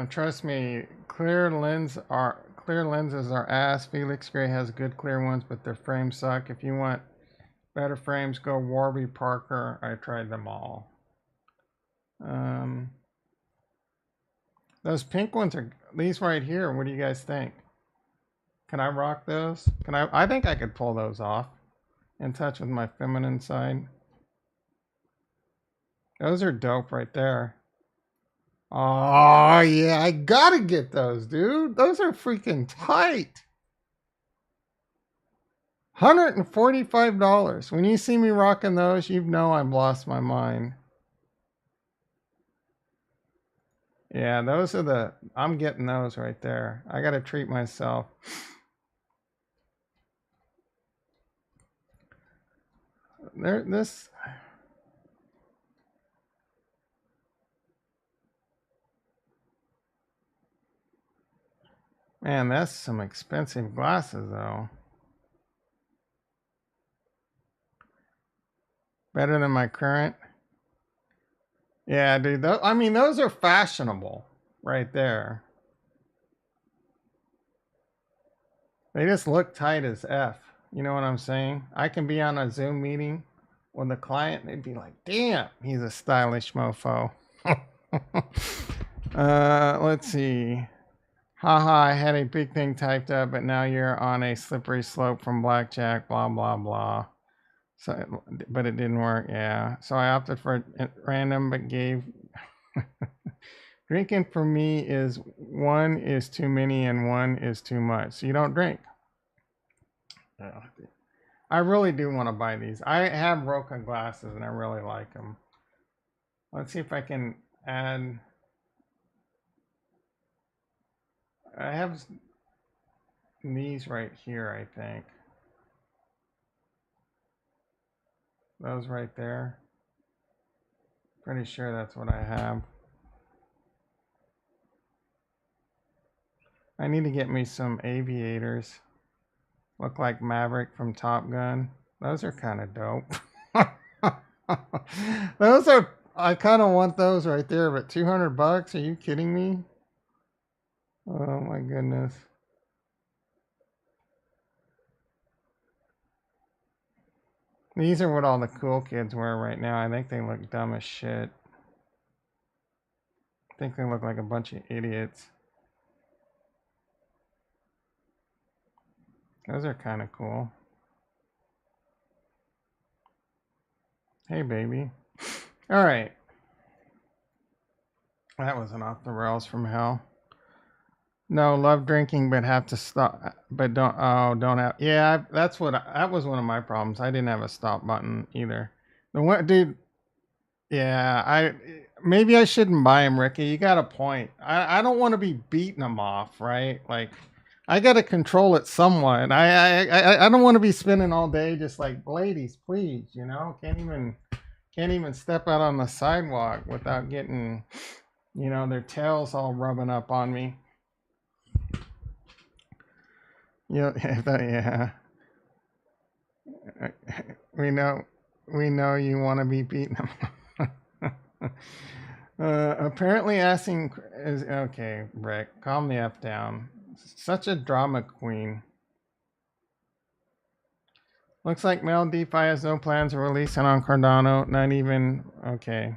Trust me, clear lenses are ass. Felix Gray has good clear ones, but their frames suck. If you want better frames, go Warby Parker. I tried them all. Those pink ones are these right here. What do you guys think? Can I rock those? I think I could pull those off. In touch with my feminine side. Those are dope right there. Oh, yeah, I gotta get those, dude. Those are freaking tight. $145. When you see me rocking those, you know I've lost my mind. Yeah, those are I'm getting those right there. I gotta treat myself. Man, that's some expensive glasses, though. Better than my current. Yeah, dude. I mean, those are fashionable right there. They just look tight as F. You know what I'm saying? I can be on a Zoom meeting with a client, they'd be like, damn, he's a stylish mofo. Let's see. Haha, I had a big thing typed up, but now you're on a slippery slope from blackjack, blah, blah, blah. So, but it didn't work, yeah. So I opted for random, but gave. Drinking for me is one is too many and one is too much. So you don't drink. Yeah. I really do want to buy these. I have Roca glasses and I really like them. Let's see if I can add. I have these right here, I think. Those right there. Pretty sure that's what I have. I need to get me some aviators. Look like Maverick from Top Gun. Those are kind of dope. Those are, I kind of want those right there, but $200? Are you kidding me? Oh my goodness. These are what all the cool kids wear right now. I think they look dumb as shit. I think they look like a bunch of idiots. Those are kind of cool. Hey, baby. All right. That wasn't off the rails from hell. No, love drinking, but have to stop. But don't. Oh, don't have. Yeah, that was one of my problems. I didn't have a stop button either. The one, dude. Yeah, maybe I shouldn't buy him, Ricky. You got a point. I don't want to be beating him off, right? Like, I got to control it somewhat. I don't want to be spending all day just like, ladies, please, can't even step out on the sidewalk without getting, their tails all rubbing up on me. Yeah. We know you want to be beaten them. Apparently asking is okay, Rick, calm the F down. Such a drama queen. Looks like Mel DeFi has no plans of releasing on Cardano, not even, okay.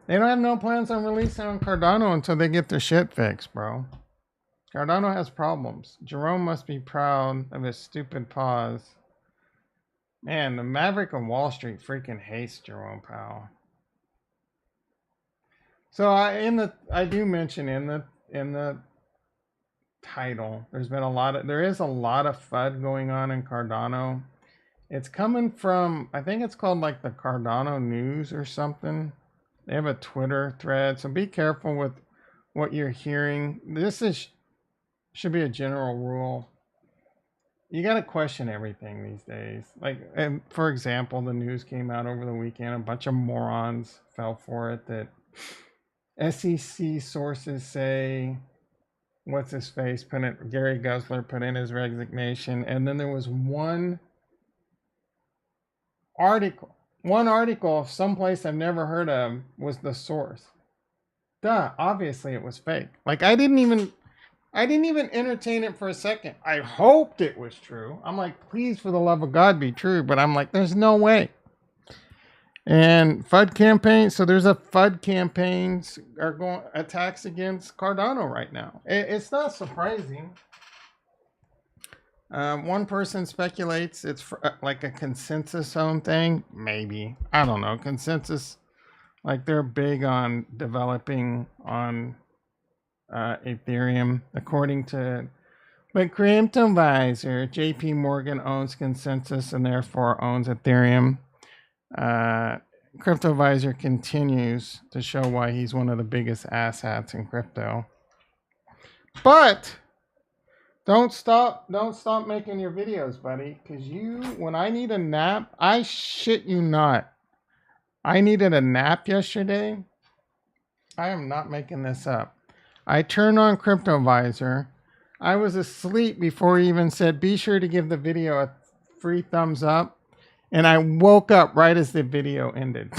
They don't have no plans on releasing on Cardano until they get their shit fixed, bro. Cardano has problems. Jerome must be proud of his stupid pause. Man, the Maverick of Wall Street freaking hates Jerome Powell. So I do mention in the title, there is a lot of FUD going on in Cardano. It's coming from, I think it's called like the Cardano News or something. They have a Twitter thread, so be careful with what you're hearing. Should be a general rule. You got to question everything these days. Like, and for example, the news came out over the weekend. A bunch of morons fell for it. That SEC sources say, what's his face? Gary Gensler put in his resignation, and then there was one article of someplace I've never heard of was the source. Duh, obviously it was fake. Like, I didn't even entertain it for a second. I hoped it was true. I'm like, please, for the love of God, be true. But I'm like, there's no way. And FUD campaign. So there's a FUD campaigns are going attacks against Cardano right now. It's not surprising. One person speculates it's like a consensus owned thing. Maybe. I don't know. Consensus, like they're big on developing on Ethereum, according to CryptoVisor. JP Morgan owns Consensus and therefore owns Ethereum. CryptoVisor continues to show why he's one of the biggest asshats in crypto. But don't stop making your videos, buddy, because when I need a nap, I shit you not. I needed a nap yesterday. I am not making this up. I turned on CryptoVisor. I was asleep before he even said, be sure to give the video a free thumbs up. And I woke up right as the video ended.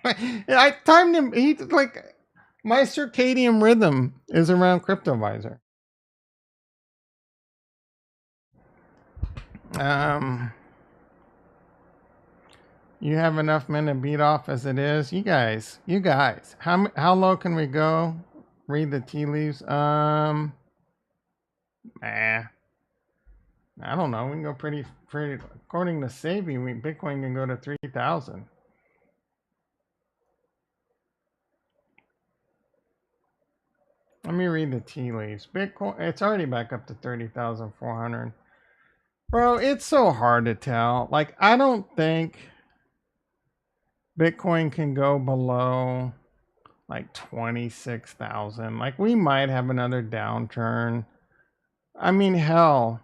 I timed him. He like my circadian rhythm is around CryptoVisor. You have enough men to beat off as it is. You guys. How low can we go? Read the tea leaves. I don't know. We can go pretty. According to Savvy, Bitcoin can go to 3,000. Let me read the tea leaves. Bitcoin, it's already back up to 30,400. Bro, it's so hard to tell. Like, I don't think Bitcoin can go below like 26,000. Like, we might have another downturn. I mean, hell.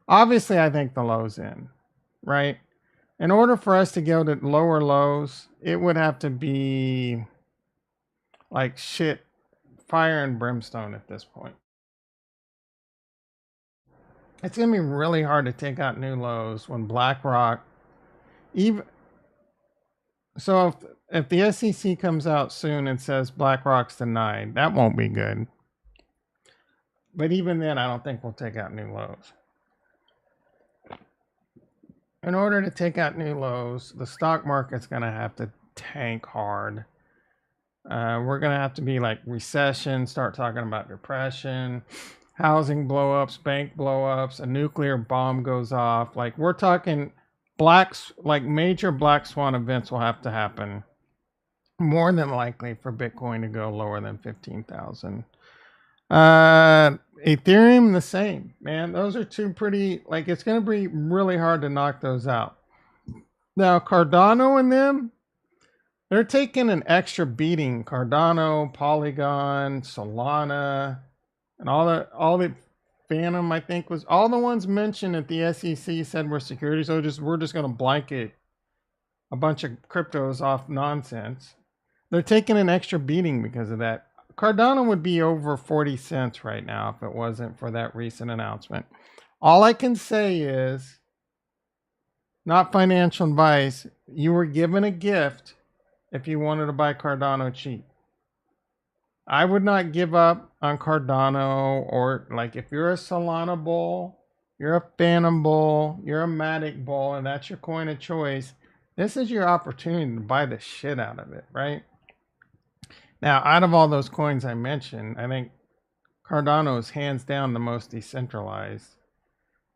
Obviously, I think the low's in, right? In order for us to go to lower lows, it would have to be like shit, fire and brimstone at this point. It's going to be really hard to take out new lows when BlackRock, even so, if the SEC comes out soon and says BlackRock's denied, that won't be good. But even then, I don't think we'll take out new lows. In order to take out new lows, the stock market's going to have to tank hard. We're going to have to be like recession, start talking about depression, housing blowups, bank blowups, a nuclear bomb goes off. Like we're talking major black swan events will have to happen more than likely for Bitcoin to go lower than 15,000. Ethereum, the same, man. Those are two pretty, like, it's going to be really hard to knock those out. Now, Cardano and them, they're taking an extra beating. Cardano, Polygon, Solana, and all the Phantom, I think, was all the ones mentioned that the SEC said were securities. So we're just going to blanket a bunch of cryptos off nonsense. They're taking an extra beating because of that. Cardano would be over 40 cents right now if it wasn't for that recent announcement. All I can say is, not financial advice, you were given a gift if you wanted to buy Cardano cheap. I would not give up on Cardano, or like if you're a Solana bull, you're a Phantom bull, you're a Matic bull, and that's your coin of choice. This is your opportunity to buy the shit out of it, right? Now, out of all those coins I mentioned, I think Cardano is hands down the most decentralized,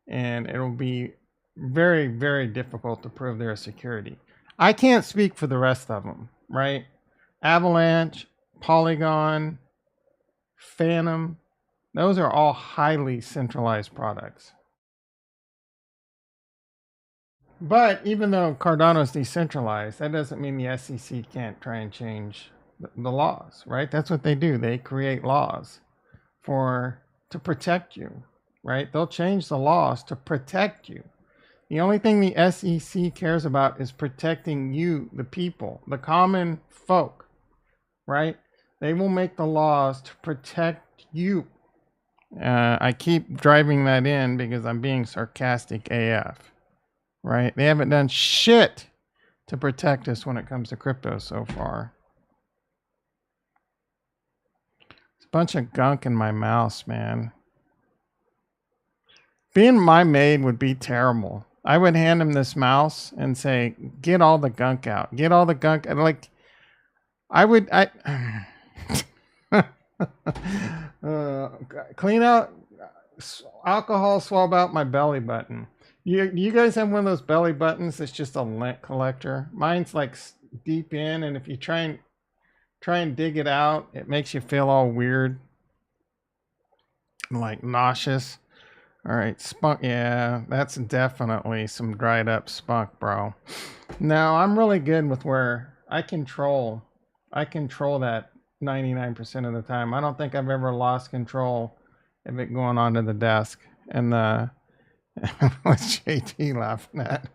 and it'll be very, very difficult to prove they're a security. I can't speak for the rest of them, right? Avalanche, Polygon, Phantom, those are all highly centralized products. But even though Cardano is decentralized, that doesn't mean the SEC can't try and change the laws, right? That's what they do. They create laws to protect you, right? They'll change the laws to protect you. The only thing the SEC cares about is protecting you, the people, the common folk, right? They will make the laws to protect you. I keep driving that in because I'm being sarcastic AF, right? They haven't done shit to protect us when it comes to crypto so far. It's a bunch of gunk in my mouse, man. Being my maid would be terrible. I would hand him this mouse and say, get all the gunk out. Get all the gunk. Like, clean out alcohol, swab out my belly button. You guys have one of those belly buttons that's just a lint collector? Mine's like deep in, and if you try and dig it out, it makes you feel all weird, like nauseous. All right, spunk. Yeah, that's definitely some dried up spunk, bro. Now I'm really good with where I control that 99% of the time. I don't think I've ever lost control of it going onto the desk. And what's JT laughing at?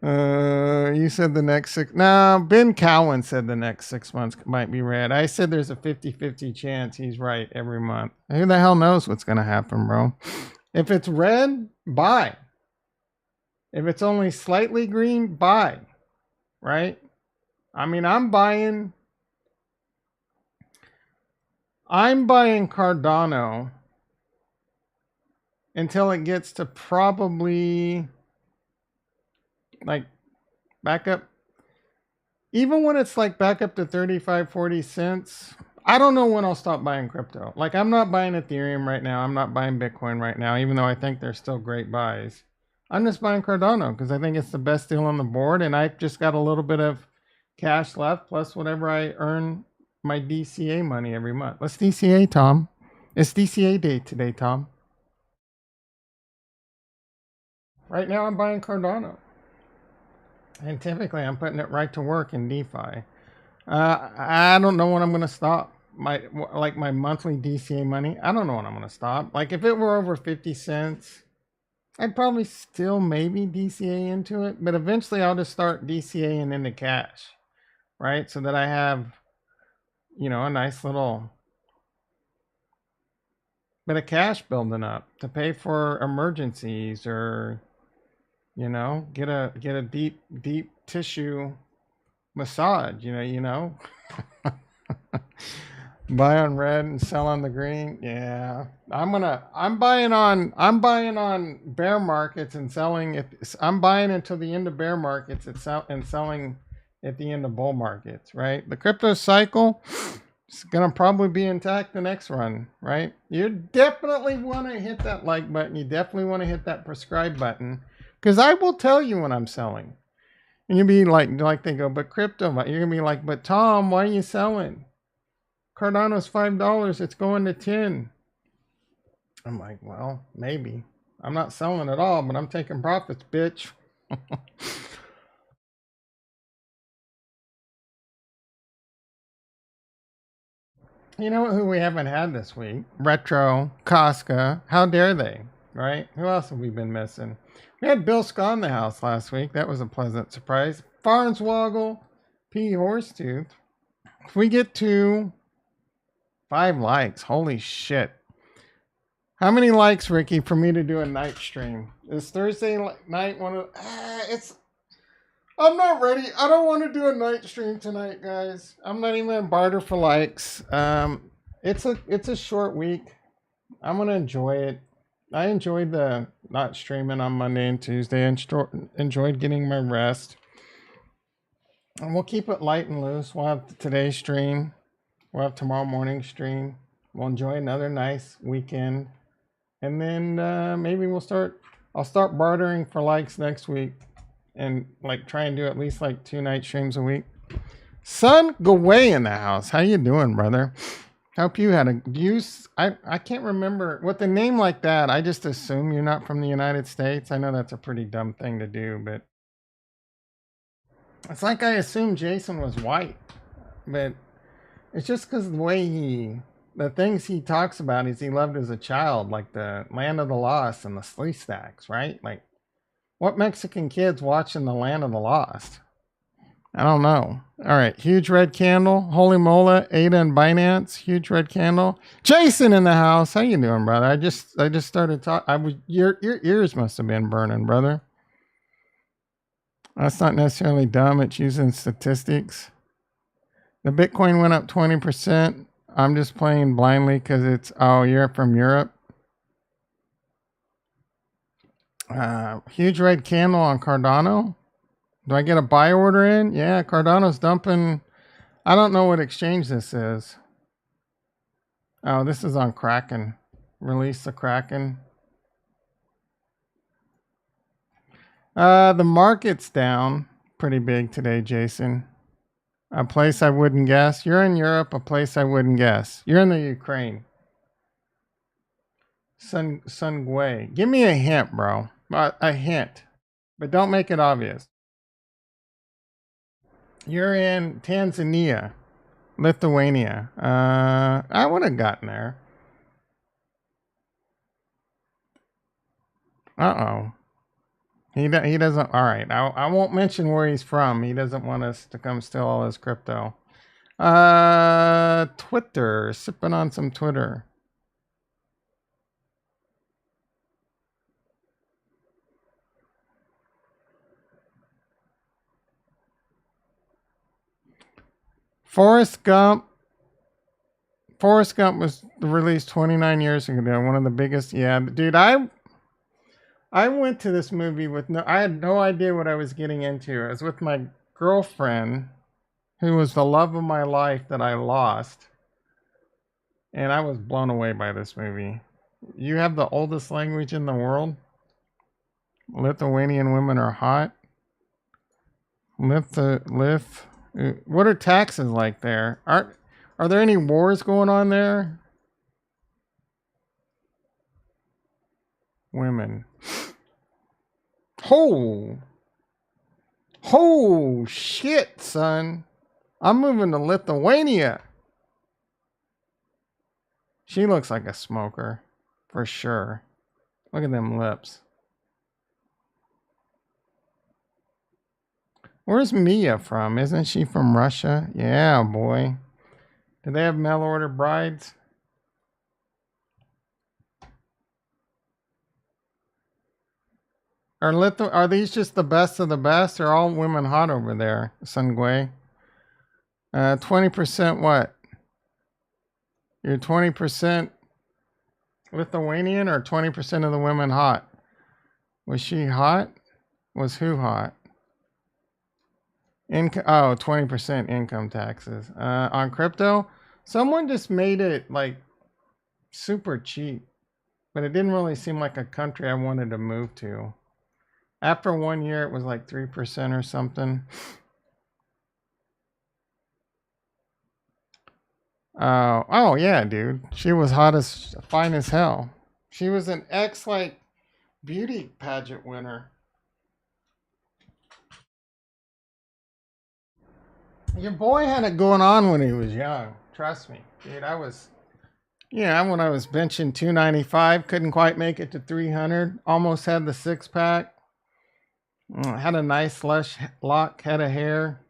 You said the next 6. No, Ben Cowan said the next 6 months might be red. I said there's a 50-50 chance he's right every month. Who the hell knows what's going to happen, bro? If it's red, buy. If it's only slightly green, buy. Right? I mean, I'm buying Cardano until it gets to probably like back up. Even when it's like back up to 35, 40 cents, I don't know when I'll stop buying crypto. Like, I'm not buying Ethereum right now. I'm not buying Bitcoin right now, even though I think they're still great buys. I'm just buying Cardano because I think it's the best deal on the board, and I've just got a little bit of cash left plus whatever I earn my DCA money every month. Let's DCA, Tom. It's DCA day today, Tom. Right now I'm buying Cardano. And typically I'm putting it right to work in DeFi. I don't know when I'm going to stop my monthly DCA money. I don't know when I'm going to stop. Like if it were over 50 cents, I'd probably still maybe DCA into it, but eventually I'll just start DCAing into cash, right? So that I have, a nice little bit of cash building up to pay for emergencies or, get a deep tissue massage, buy on red and sell on the green. Yeah. I'm buying on bear markets and selling it. I'm buying until the end of bear markets and selling at the end of bull markets, right? The crypto cycle is going to probably be intact the next run, right? You definitely want to hit that like button. You definitely want to hit that prescribe button because I will tell you when I'm selling. And you'll be like they go, but crypto, you're going to be like, but Tom, why are you selling? Cardano's $5. It's going to 10. I'm like, well, maybe. I'm not selling at all, but I'm taking profits, bitch. You know who we haven't had this week? Retro, Casca. How dare they? Right? Who else have we been missing? We had Bill Scott in the house last week. That was a pleasant surprise. Farnswoggle, P. Horsetooth. If we get to 5 likes, holy shit. How many likes, Ricky, for me to do a night stream? Is Thursday night one of... it's... I'm not ready. I don't want to do a night stream tonight, guys. I'm not even gonna barter for likes. It's a short week. I'm gonna enjoy it. I enjoyed the not streaming on Monday and Tuesday. Enjoyed getting my rest. And we'll keep it light and loose. We'll have today's stream. We'll have tomorrow morning stream. We'll enjoy another nice weekend. And then maybe I'll start bartering for likes next week and try and do at least 2 night streams a week. Son Gaway in the house. How you doing, brother? Hope you had I can't remember with a name like that. I just assume you're not from the United States. I know that's a pretty dumb thing to do, but it's like I assumed Jason was white, but it's just because the things he talks about is he loved as a child, like the Land of the Lost and the Slee Stacks, right? Like, what Mexican kids watching the Land of the Lost? I don't know. All right, huge red candle. Holy mola, Ada and Binance, huge red candle. Jason in the house. How you doing, brother? I just started talking. Your ears must have been burning, brother. That's not necessarily dumb. It's using statistics. The Bitcoin went up 20%. I'm just playing blindly because you're from Europe. Huge red candle on Cardano. Do I get a buy order in? Yeah, Cardano's dumping. I don't know what exchange this is. Oh, this is on Kraken. Release the Kraken. The market's down pretty big today, Jason. A place I wouldn't guess. You're in Europe, a place I wouldn't guess. You're in the Ukraine. Sun Gui. Give me a hint, bro. A hint. But don't make it obvious. You're in Tanzania. Lithuania. I would have gotten there. Uh-oh. He doesn't... All right. I won't mention where he's from. He doesn't want us to come steal all his crypto. Twitter. Sipping on some Twitter. Forrest Gump was released 29 years ago. One of the biggest. Yeah, dude, I went to this movie I had no idea what I was getting into. I was with my girlfriend, who was the love of my life that I lost. And I was blown away by this movie. You have the oldest language in the world. Lithuanian women are hot. What are taxes like there? Are there any wars going on there? Women. Oh shit, son. I'm moving to Lithuania. She looks like a smoker. For sure. Look at them lips. Where's Mia from? Isn't she from Russia? Yeah, boy. Do they have mail order brides? Are these just the best of the best? Are all women hot over there, Sungway? 20% what? You're 20% Lithuanian or 20% of the women hot? Was she hot? Was who hot? 20% income taxes. On crypto, someone just made it like super cheap, but it didn't really seem like a country I wanted to move to. After 1 year, it was like 3% or something. Oh yeah, dude. She was hot as fine as hell. She was an ex like beauty pageant winner. Your boy had it going on when he was young. Trust me, dude. When I was benching 295, couldn't quite make it to 300. Almost had the six pack. Had a nice lush lock head of hair.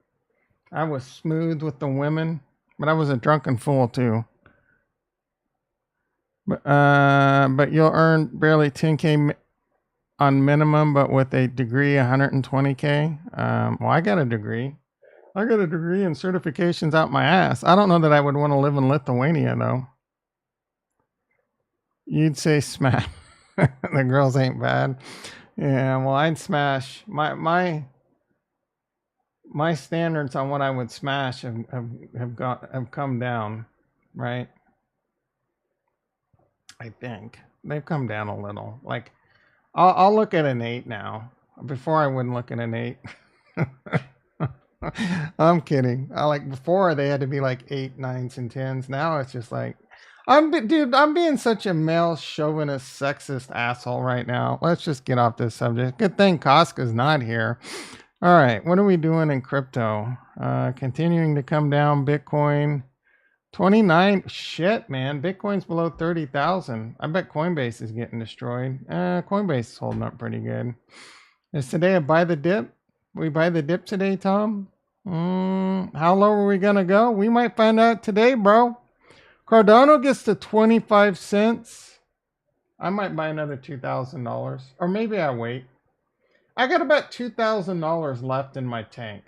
I was smooth with the women, but I was a drunken fool too. But you'll earn barely 10K on minimum, but with a degree, 120K. Well, I got a degree. I got a degree and certifications out my ass. I don't know that I would want to live in Lithuania though. You'd say smash. The girls ain't bad. Yeah, well, I'd smash. My standards on what I would smash have come down, right? I think they've come down a little. Like I'll look at an 8 now. Before I wouldn't look at an 8. I'm kidding. Before they had to be like 8, 9s, and 10s. Now it's just like I'm being such a male chauvinist, sexist asshole right now. Let's just get off this subject. Good thing Casca's not here. All right, what are we doing in crypto? Continuing to come down. Bitcoin 29. Shit, man. Bitcoin's below 30,000. I bet Coinbase is getting destroyed. Coinbase is holding up pretty good. Is today a buy the dip? We buy the dip today, Tom? How low are we gonna go? We might find out today, bro. Cardano gets to 25 cents. I might buy another $2,000. Or maybe I wait. I got about $2,000 left in my tank.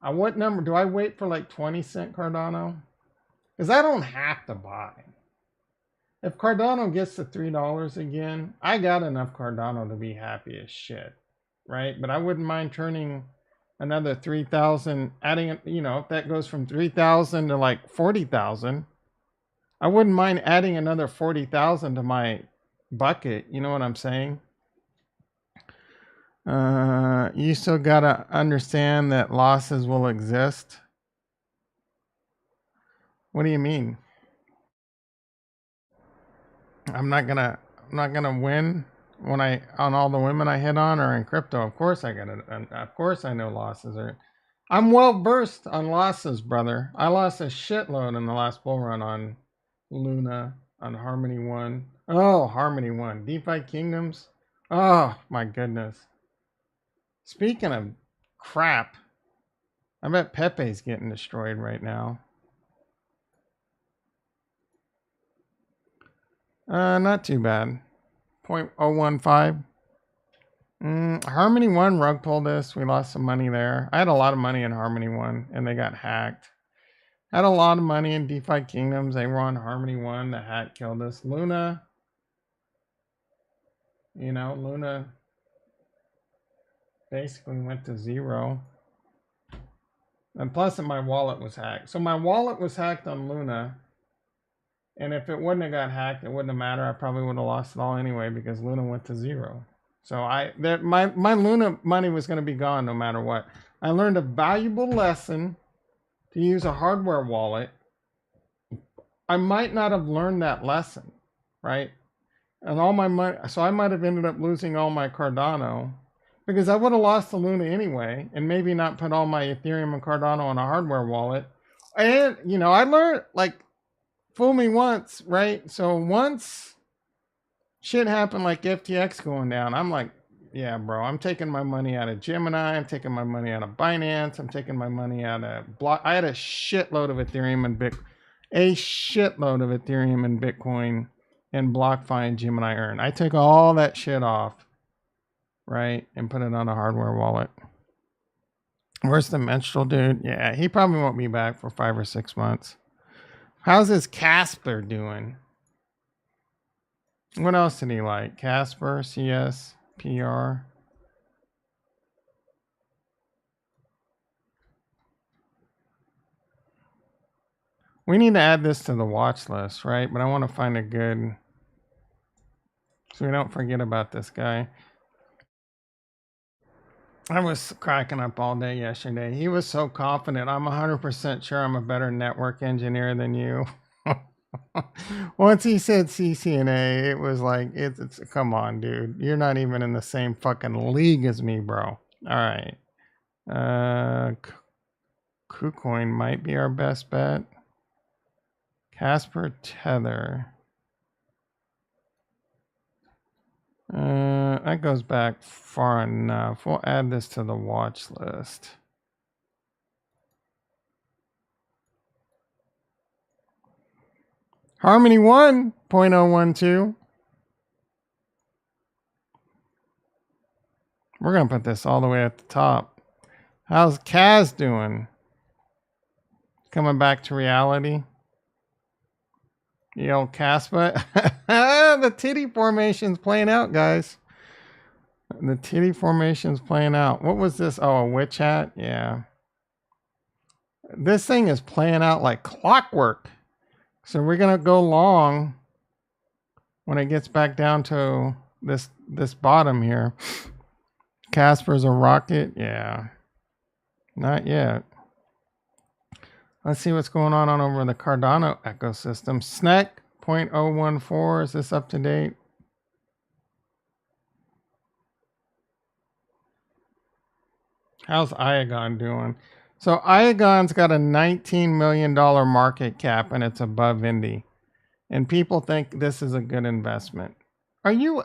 What number? Do I wait for like 20-cent Cardano? Because I don't have to buy. If Cardano gets to $3 again, I got enough Cardano to be happy as shit. Right? But I wouldn't mind turning another 3,000, adding, if that goes from 3,000 to like 40,000, I wouldn't mind adding another 40,000 to my bucket. You know what I'm saying? You still gotta understand that losses will exist. What do you mean? I'm not gonna win when on all the women I hit on or in crypto. Of course of course I know losses are. I'm well versed on losses, brother. I lost a shitload in the last bull run on Luna, on Harmony One. Oh, Harmony One. DeFi Kingdoms. Oh my goodness. Speaking of crap, I bet Pepe's getting destroyed right now. Not too bad. 0.015. Harmony One rug pulled this. We lost some money there. I had a lot of money in Harmony One, and they got hacked. Had a lot of money in DeFi Kingdoms. They were on Harmony One. The hack killed us. Luna. Luna basically went to zero. And plus, my wallet was hacked. So my wallet was hacked on Luna. And if it wouldn't have got hacked, it wouldn't have mattered. I probably would have lost it all anyway because Luna went to zero. So my Luna money was going to be gone no matter what. I learned a valuable lesson to use a hardware wallet. I might not have learned that lesson, right? And all my money, so I might have ended up losing all my Cardano because I would have lost the Luna anyway, and maybe not put all my Ethereum and Cardano on a hardware wallet. And I learned fool me once, right? So once shit happened like FTX going down, I'm like, yeah, bro. I'm taking my money out of Gemini. I'm taking my money out of Binance. I'm taking my money out of Block. I had a shitload of Ethereum and Bitcoin, and BlockFi and Gemini Earn. I took all that shit off, right, and put it on a hardware wallet. Where's the menstrual dude? Yeah, he probably won't be back for 5 or 6 months. How's his Casper doing? What else did he like? Casper, CS, PR. We need to add this to the watch list, right? But I want to find a good, so we don't forget about this guy. I was cracking up all day yesterday. He was so confident. I'm 100% sure I'm a better network engineer than you. Once he said CCNA, it was like, it's come on, dude. You're not even in the same fucking league as me, bro. All right. KuCoin might be our best bet. Casper Tether. That goes back far enough. We'll add this to the watch list. Harmony 1.012. We're going to put this all the way at the top. How's Kaz doing? Coming back to reality? The old Caspa. The titty formation's playing out, guys. The titty formation's playing out. What was this? Oh, a witch hat? Yeah. This thing is playing out like clockwork. So we're going to go long when it gets back down to this bottom here. Casper's a rocket? Yeah. Not yet. Let's see what's going on over the Cardano ecosystem. SNEC 0.014. Is this up to date? How's Iagon doing? So Iagon's got a $19 million market cap and it's above Indy. And people think this is a good investment. Are you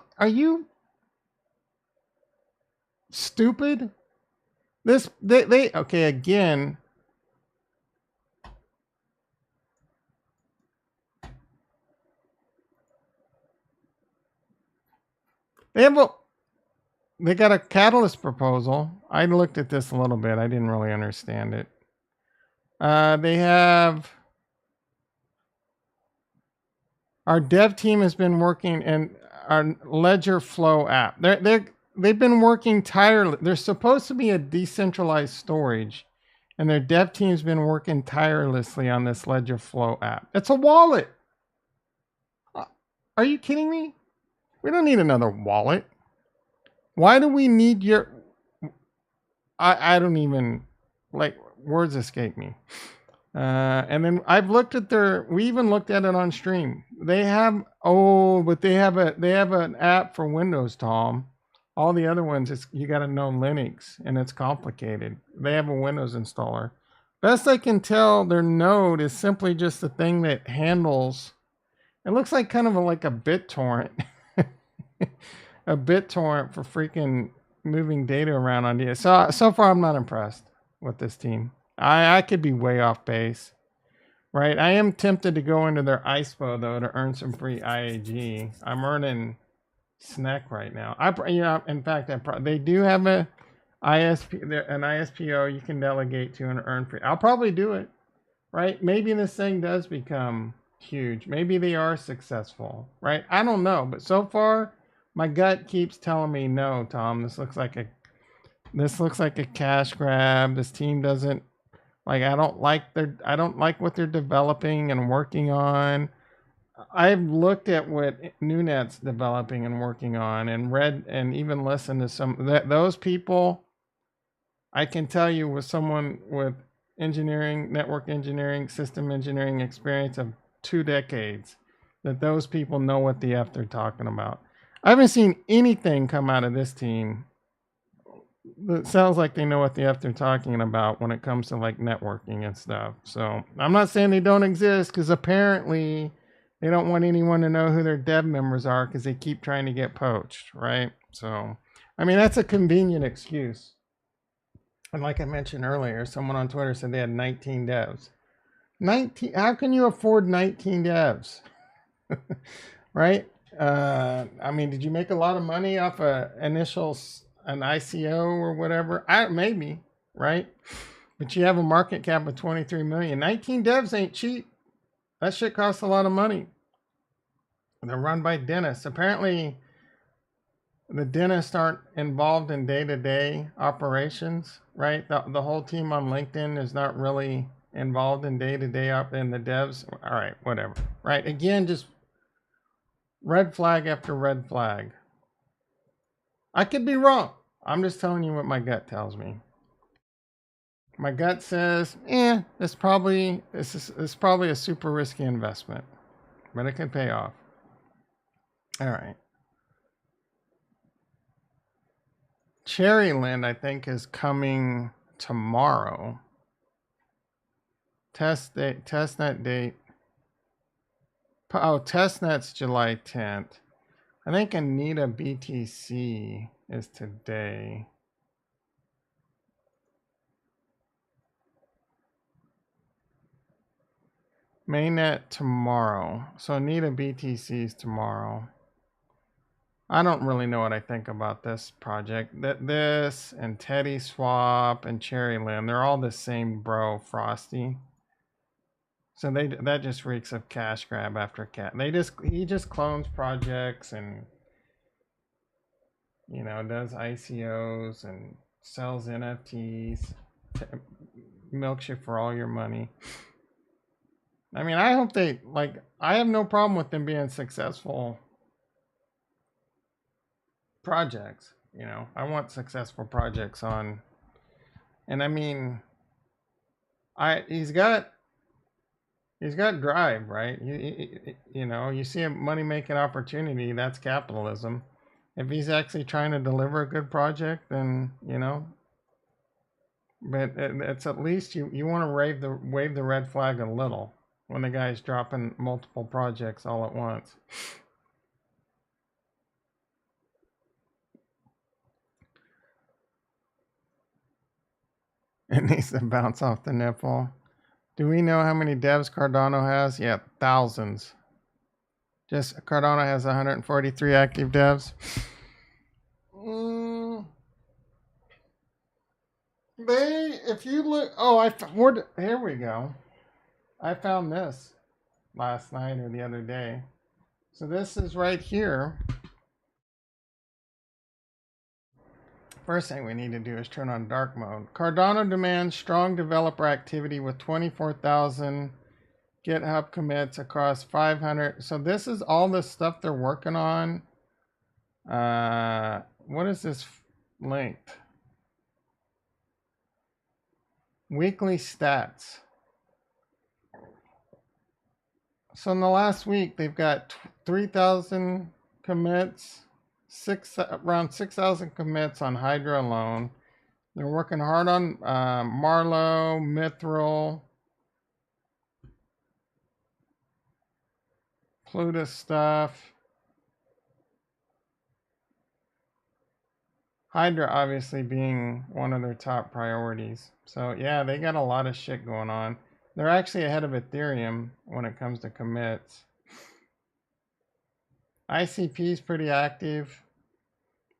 stupid? They okay, again. They got a catalyst proposal. I looked at this a little bit. I didn't really understand it. They have, our dev team has been working in our Ledger Flow app. They've been working tirelessly. There's supposed to be a decentralized storage, and their dev team's been working tirelessly on this Ledger Flow app. It's a wallet. Are you kidding me? We don't need another wallet. Why do we need your... I don't even... Like, words escape me. And then I've looked at we even looked at it on stream. They have... but they have an app for Windows, Tom. All the other ones, you got to know Linux, and it's complicated. They have a Windows installer. Best I can tell, their node is simply just a thing that handles... It looks like kind of like a BitTorrent. A BitTorrent for freaking moving data around on data. So far, I'm not impressed with this team. I could be way off base, right? I am tempted to go into their ISPO though to earn some free IAG. I'm earning SNEC right now. In fact, they do have an ISPO you can delegate to and earn free. I'll probably do it, right? Maybe this thing does become huge. Maybe they are successful, right? I don't know, but so far my gut keeps telling me no, Tom. This looks like a cash grab. This team doesn't like. I don't like what they're developing and working on. I've looked at what NewNet's developing and working on, and read and even listened to some those people. I can tell you, with someone with engineering, network engineering, system engineering experience of 2 decades, that those people know what the F they're talking about. I haven't seen anything come out of this team that sounds like they know what the F they're talking about when it comes to like networking and stuff. So I'm not saying they don't exist, because apparently they don't want anyone to know who their dev members are because they keep trying to get poached, right? So, I mean, that's a convenient excuse. And like I mentioned earlier, someone on Twitter said they had 19 devs. 19, how can you afford 19 devs? Right? I mean, did you make a lot of money off an ICO or whatever? Maybe, right? But you have a market cap of 23 million. 19 devs ain't cheap. That shit costs a lot of money. They're run by dentists. Apparently, the dentists aren't involved in day-to-day operations, right? The whole team on LinkedIn is not really involved in day-to-day in the devs. All right, whatever. Right? Again, just red flag after red flag. I could be wrong. I'm just telling you what my gut tells me. My gut says, it's probably a super risky investment, but it could pay off. All right. Cherryland, I think, is coming tomorrow. Testnet date. Oh, testnet's July 10th. I think Anita BTC is today. Mainnet tomorrow. So Anita BTC is tomorrow. I don't really know what I think about this project. This and Teddy Swap and Cherryland, they're all the same bro, Frosty. So that just reeks of cash grab after cat. He just clones projects and does ICOs and sells NFTs, milks you for all your money. I mean, I hope I have no problem with them being successful projects. I want successful projects on, and I mean, he's got drive, right? You see a money making opportunity, that's capitalism. If he's actually trying to deliver a good project, then but it's at least you want to wave the red flag a little when the guy's dropping multiple projects all at once. It needs to bounce off the nipple. Do we know how many devs Cardano has? Yeah, thousands. Just Cardano has 143 active devs. If you look, here we go. I found this last night or the other day. So this is right here. First thing we need to do is turn on dark mode. Cardano demands strong developer activity with 24,000 GitHub commits across 500. So this is all the stuff they're working on. What is this linked? Weekly stats. So in the last week, they've got 3,000 commits, around 6,000 commits on Hydra alone. They're working hard on Marlow, Mithril, Plutus stuff. Hydra obviously being one of their top priorities. So yeah, they got a lot of shit going on. They're actually ahead of Ethereum when it comes to commits. ICP is pretty active.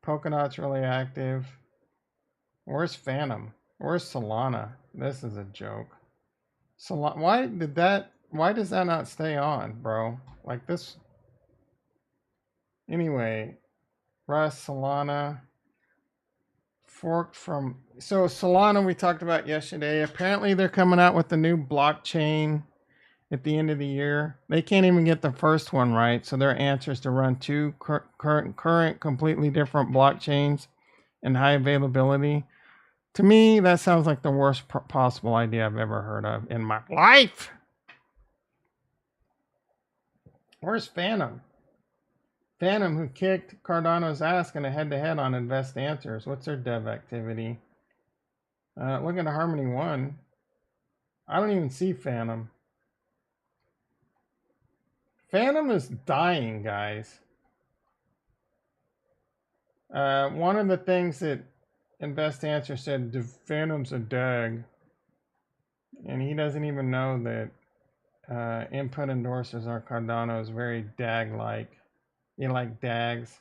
Polkadot's really active. Where's Phantom? Where's Solana? This is a joke. Solana, why does that not stay on, bro? Like this. Anyway, Russ, Solana, forked from, so Solana we talked about yesterday. Apparently they're coming out with a new blockchain at the end of the year. They can't even get the first one right, so their answer is to run two current completely different blockchains and high availability. To me, that sounds like the worst possible idea I've ever heard of in my life. Where's Phantom? Phantom, who kicked Cardano's ass in a head-to-head on Invest Answers. What's their dev activity? Look at Harmony 1. I don't even see Phantom. Phantom is dying, guys. One of the things that Invest Answer said, the Phantom's a DAG. And he doesn't even know that input endorsers are Cardano is very DAG-like. You like DAGs?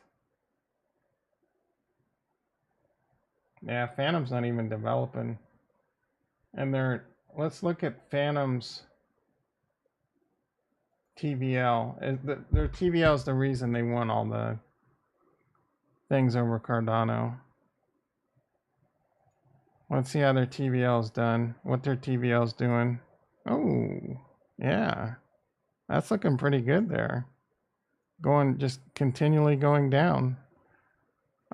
Yeah, Phantom's not even developing. And let's look at Phantom's TVL. Their TVL is the reason they won all the things over Cardano. Let's see how their TVL's done. What their TVL's doing. Oh, yeah. That's looking pretty good there. Just continually going down.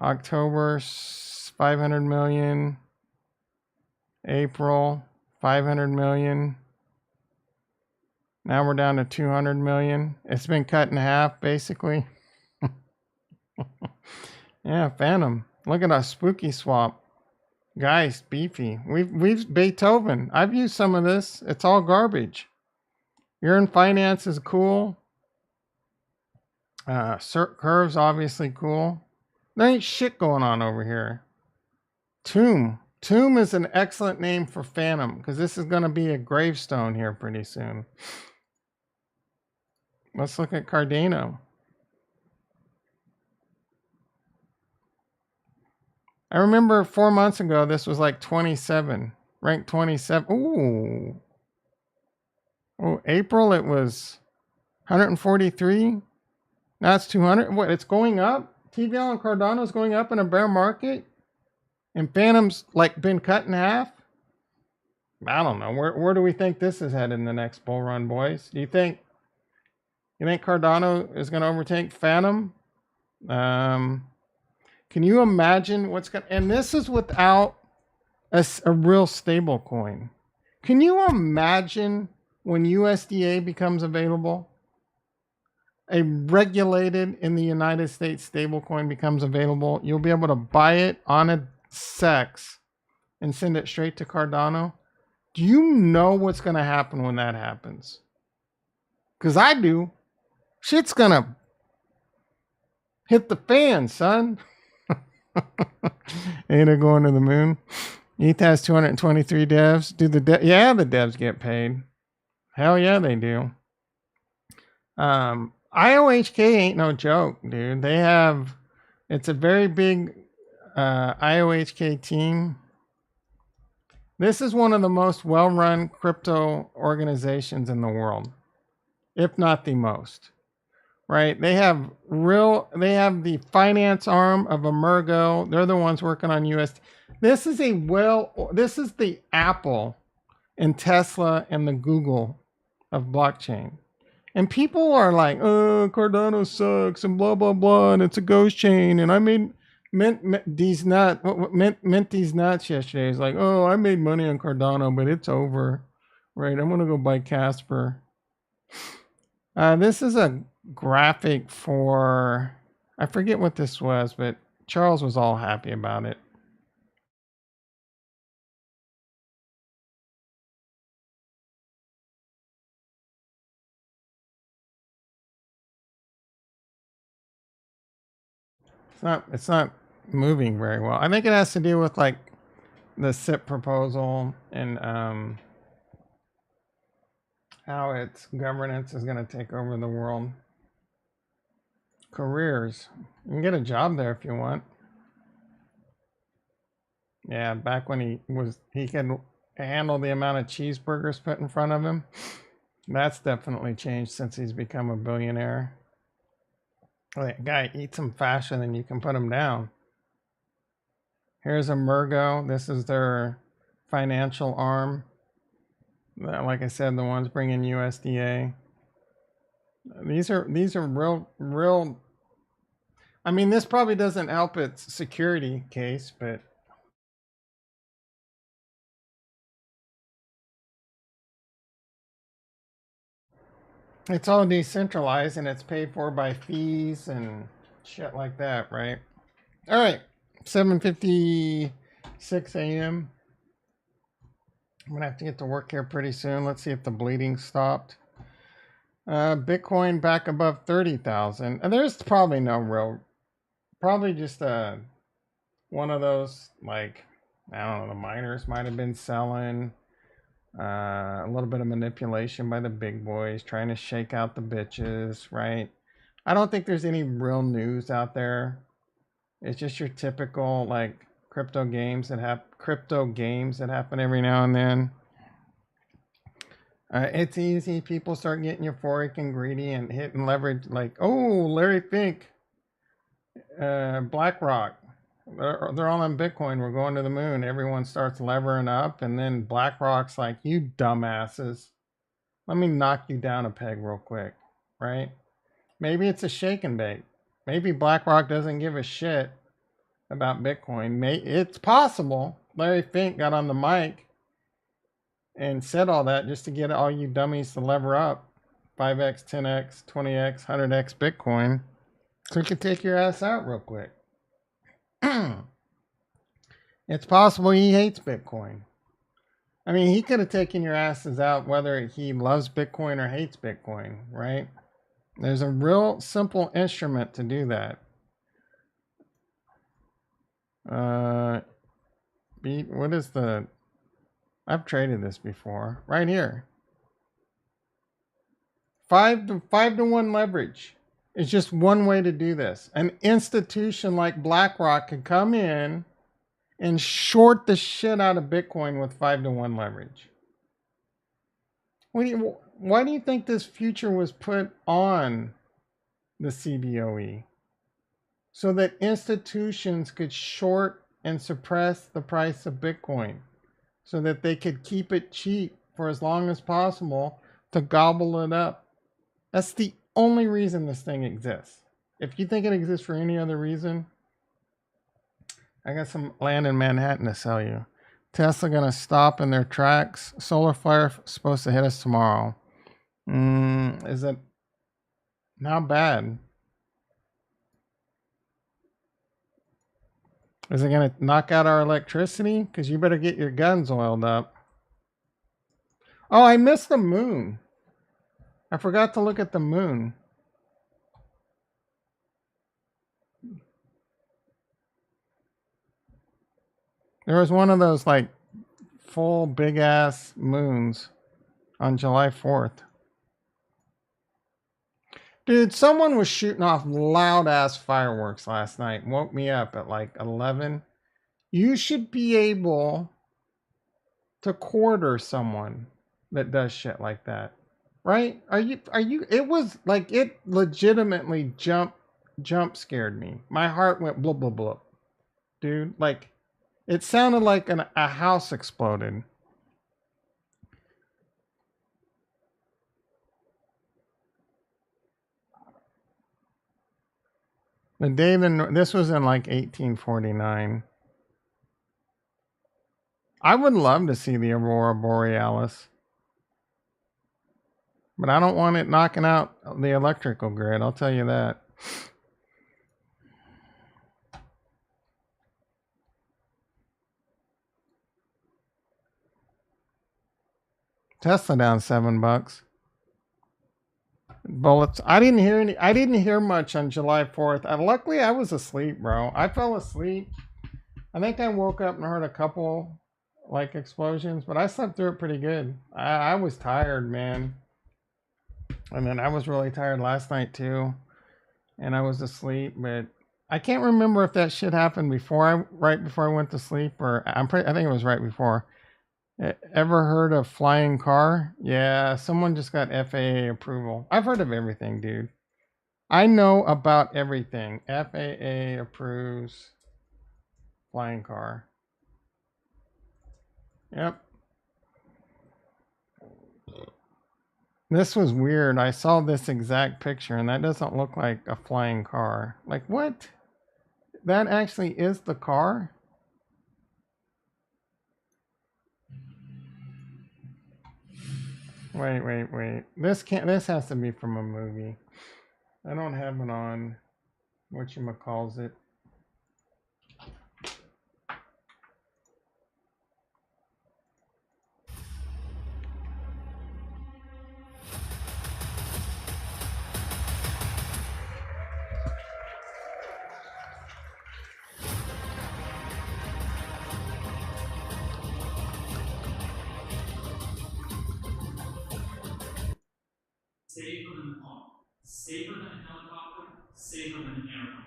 October, 500 million. April, 500 million. Now we're down to 200 million. It's been cut in half, basically. Yeah, Phantom. Look at our spooky swap. Guys, beefy. We've Beethoven. I've used some of this. It's all garbage. Earn Finance is cool. Curve's obviously cool. There ain't shit going on over here. Tomb. Tomb is an excellent name for Phantom because this is going to be a gravestone here pretty soon. Let's look at Cardano. I remember 4 months ago, this was like 27, ranked 27. Ooh. Oh, April, it was 143. Now it's 200. What? It's going up? TVL and Cardano is going up in a bear market? And Phantom's like been cut in half? I don't know. Where do we think this is headed in the next bull run, boys? Do you think Cardano is going to overtake Phantom? Can you imagine what's going to... And this is without a real stable coin. Can you imagine when USDA becomes available? A regulated in the United States stablecoin becomes available. You'll be able to buy it on a SEX and send it straight to Cardano. Do you know what's going to happen when that happens? Because I do. Shit's going to hit the fan, son. ADA going to the moon. ETH has 223 devs. Yeah, the devs get paid. Hell yeah, they do. IOHK ain't no joke, dude. It's a very big IOHK team. This is one of the most well-run crypto organizations in the world, if not the most. Right? They have the finance arm of Emergo. They're the ones working on US. This is the Apple and Tesla and the Google of blockchain. And people are like, oh, Cardano sucks and blah, blah, blah. And it's a ghost chain. And I made mint these nuts yesterday. It's like, oh, I made money on Cardano, but it's over. Right? I'm going to go buy Casper. This is a graphic for, I forget what this was, but Charles was all happy about it. It's not moving very well. I think it has to do with like the SIP proposal and how its governance is going to take over the world. Careers. You can get a job there if you want. Yeah, back when he could handle the amount of cheeseburgers put in front of him. That's definitely changed since he's become a billionaire. That guy eats them faster than you can put them down. Here's Emergo. This is their financial arm. Like I said, the ones bringing USDA. These are real. I mean, this probably doesn't help its security case, but it's all decentralized and it's paid for by fees and shit like that, right? All right, 7:56 a.m. I'm gonna have to get to work here pretty soon. Let's see if the bleeding stopped. Bitcoin back above 30,000. And there's probably no real Probably just one of those, like, I don't know, the miners might have been selling. A little bit of manipulation by the big boys trying to shake out the bitches, right? I don't think there's any real news out there. It's just your typical like crypto games that happen every now and then. It's easy. People start getting euphoric and greedy and hitting leverage like, oh, Larry Fink, BlackRock. They're all on Bitcoin. We're going to the moon. Everyone starts levering up, and then BlackRock's like, you dumbasses. Let me knock you down a peg real quick, right? Maybe it's a shake and bake. Maybe BlackRock doesn't give a shit about Bitcoin. It's possible Larry Fink got on the mic and said all that just to get all you dummies to lever up 5x, 10x, 20x, 100x Bitcoin so he can take your ass out real quick. It's possible he hates Bitcoin. I mean, he could have taken your asses out whether he loves Bitcoin or hates Bitcoin, right? There's a real simple instrument to do that. What is the... I've traded this before. Right here. 5 to 1 leverage. It's just one way to do this. An institution like BlackRock could come in and short the shit out of Bitcoin with 5 to 1 leverage. Why do you think this future was put on the CBOE? So that institutions could short and suppress the price of Bitcoin so that they could keep it cheap for as long as possible to gobble it up. That's the only reason this thing exists. If you think it exists for any other reason, I got some land in Manhattan to sell you. Tesla gonna stop in their tracks. Solar flare supposed to hit us tomorrow. Is it not bad? Is it gonna knock out our electricity? Because you better get your guns oiled up. Oh, I missed the moon. I forgot to look at the moon. There was one of those like full big ass moons on July 4th. Dude, someone was shooting off loud ass fireworks last night. Woke me up at like 11. You should be able to quarter someone that does shit like that. Right? Are you it was like it legitimately jump scared me. My heart went blah blah blah. Dude, like it sounded like a house exploded. The day this was in like 1849. I would love to see the Aurora Borealis. But I don't want it knocking out the electrical grid, I'll tell you that. Tesla down $7. Bullets. I didn't hear much on July 4th. Luckily I was asleep, bro. I fell asleep. I think I woke up and heard a couple like explosions, but I slept through it pretty good. I was tired, man. And then I was really tired last night too. And I was asleep, but I can't remember if that shit happened right before I went to sleep, or I think it was right before. Ever heard of flying car? Yeah, someone just got FAA approval. I've heard of everything, dude. I know about everything. FAA approves flying car. Yep. This was weird. I saw this exact picture and that doesn't look like a flying car. Like what? That actually is the car? Wait. This has to be from a movie. I don't have it on whatchamacallit. safer than a helicopter, safer than an airplane.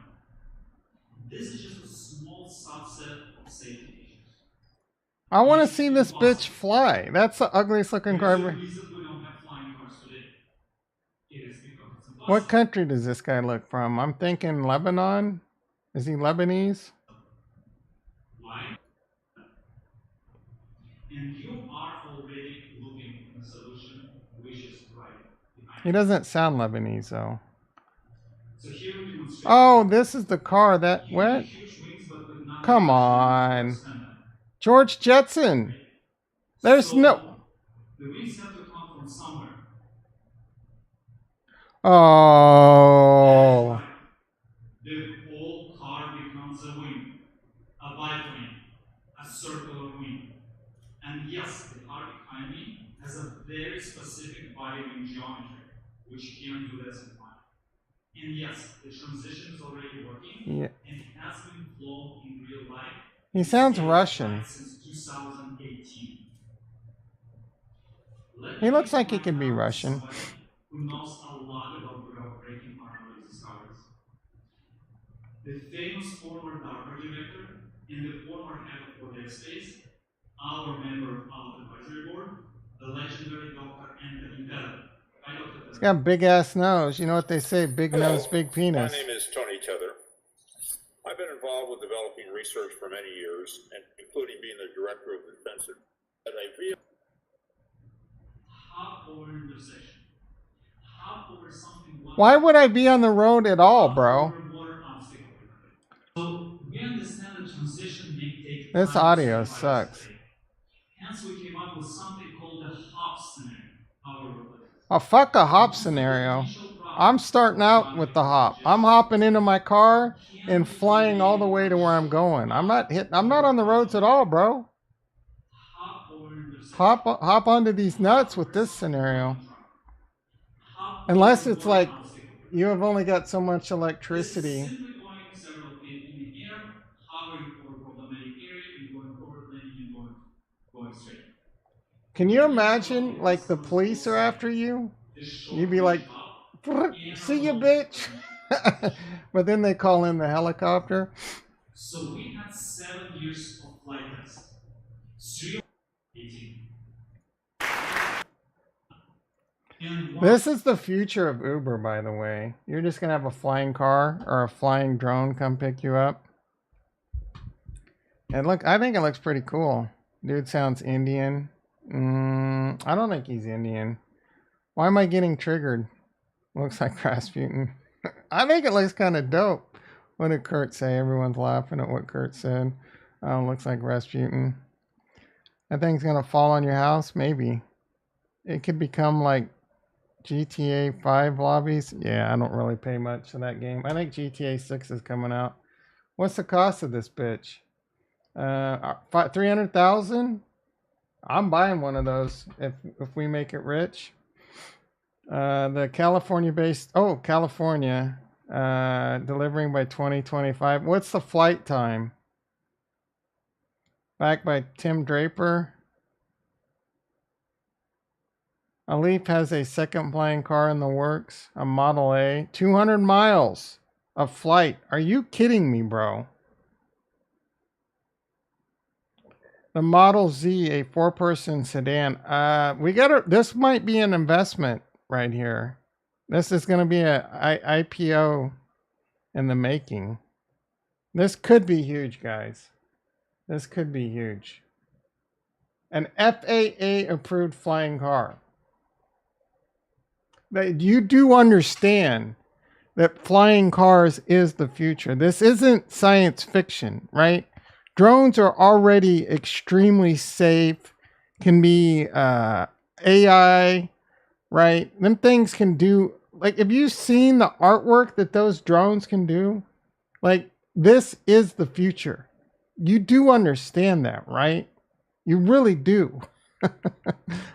This is just a small subset of safety features. I want to see this bitch fly. That's the ugliest looking car. There's a reason we don't have flying cars today. It is because it's impossible. What country does this guy look from? I'm thinking Lebanon. Is he Lebanese? Why? And you are already looking at a solution which is right behind He doesn't sound Lebanese though. So here we demonstrate. Oh, this is the car that what? Huge wings, but with not Come on. George Jetson. Right? There's So, no. the wings have to come from somewhere. Oh. That's right. The whole car becomes a wing, a biplane, a circular wing. And yes, the car behind me has a very specific body wing geometry, which you can't do this in flying. And yes, the transition is already working, Yeah. and it has been flown in real life. He sounds Russian. Since 2018. He looks like he could be Russian. Who knows a lot about groundbreaking armory discoveries. The famous former DARPA director and the former head of FUD Space, our member of our advisory board, the legendary Dr. Anthony Bell. He's got a big ass nose. You know what they say, big nose, big penis. My name is Tony Tether. I've been involved with developing research for many years, and including being the director of the Defense at a hop over intersection. Hop over something. Why would I be on the road at all, bro? So we understand the transition may take This audio sucks. Hence we came up with something called the hop scenario. Oh, fuck a hop scenario. I'm starting out with the hop. I'm hopping into my car and flying all the way to where I'm going. I'm not on the roads at all, bro. Hop onto these nuts with this scenario. Unless it's like you have only got so much electricity. Can you imagine, like, the police are after you? You'd be like, see you, bitch. But then they call in the helicopter. So we had 7 years of flight tests. 18. This is the future of Uber, by the way. You're just going to have a flying car or a flying drone come pick you up. And look, I think it looks pretty cool. Dude sounds Indian. I don't think he's Indian. Why am I getting triggered? Looks like Rasputin. I think it looks kind of dope. What did Kurt say? Everyone's laughing at what Kurt said. Looks like Rasputin. That thing's going to fall on your house? Maybe. It could become like GTA 5 lobbies. Yeah, I don't really pay much for that game. I think GTA 6 is coming out. What's the cost of this bitch? 300,000? I'm buying one of those if we make it rich. The California-based, California, delivering by 2025. What's the flight time? Backed by Tim Draper. A Leaf has a second flying car in the works, a Model A. 200 miles of flight. Are you kidding me, bro? The Model Z, a 4-person sedan. This might be an investment right here. This is going to be a IPO in the making. This could be huge, guys. This could be huge. An FAA approved flying car. You do understand that flying cars is the future. This isn't science fiction, right? Drones are already extremely safe, can be AI, right? Them things can do, like, have you seen the artwork that those drones can do? Like, this is the future. You do understand that, right? You really do.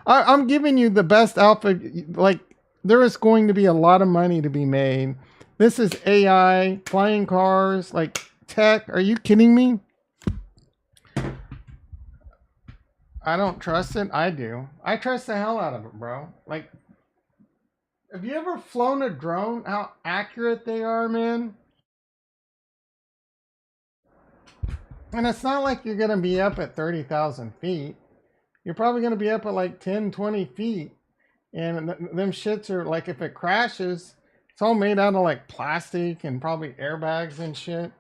I'm giving you the best alpha. Like, there is going to be a lot of money to be made. This is AI, flying cars, like tech. Are you kidding me? I don't trust it. I do. I trust the hell out of it, bro. Like, Have you ever flown a drone? How accurate they are, man? And it's not like you're going to be up at 30,000 feet. You're probably going to be up at like 10, 20 feet. And them shits are like, if it crashes, it's all made out of like plastic and probably airbags and shit.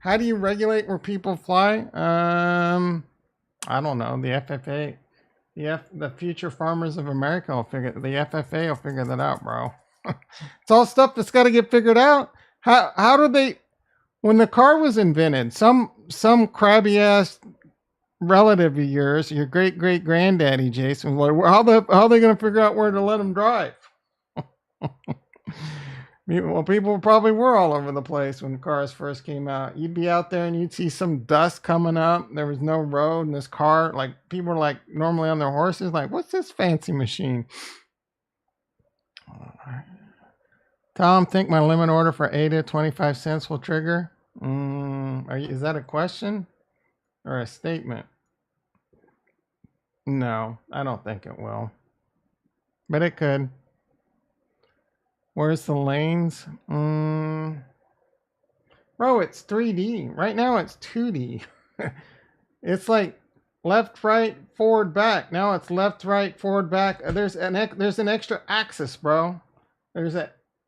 How do you regulate where people fly? I don't know. The FFA, the Future Farmers of America will figure. The FFA will figure that out, bro. It's all stuff that's got to get figured out. How do they? When the car was invented, some crabby ass relative of yours, your great granddaddy Jason, was like, how are they going to figure out where to let them drive? Well, people probably were all over the place when cars first came out. You'd be out there and you'd see some dust coming up. There was no road, and this car, like, people were like normally on their horses, like, what's this fancy machine? Tom, think my limit order for ADA 25 cents will trigger? Is that a question or a statement? No, I don't think it will, but it could. Where's the lanes? Bro, it's 3D. Right now it's 2D. It's like left, right, forward, back. Now it's left, right, forward, back. There's an extra axis, bro.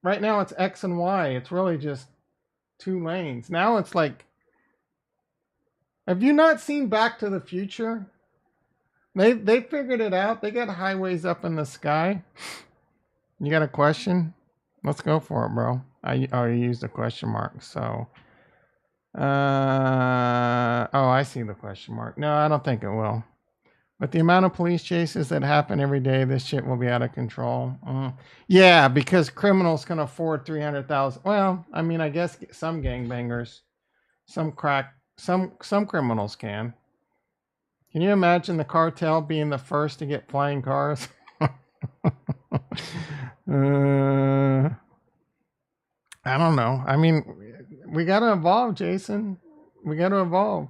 Right now it's X and Y. It's really just 2 lanes. Now it's like, have you not seen Back to the Future? They figured it out. They got highways up in the sky. You got a question? Let's go for it, bro. I already used a question mark, so. Oh, I see the question mark. No, I don't think it will. But the amount of police chases that happen every day, this shit will be out of control. Yeah, because criminals can afford 300,000. Well, I mean, I guess some gangbangers, some criminals can. Can you imagine the cartel being the first to get flying cars? I don't know. I mean, we got to evolve, Jason. We got to evolve.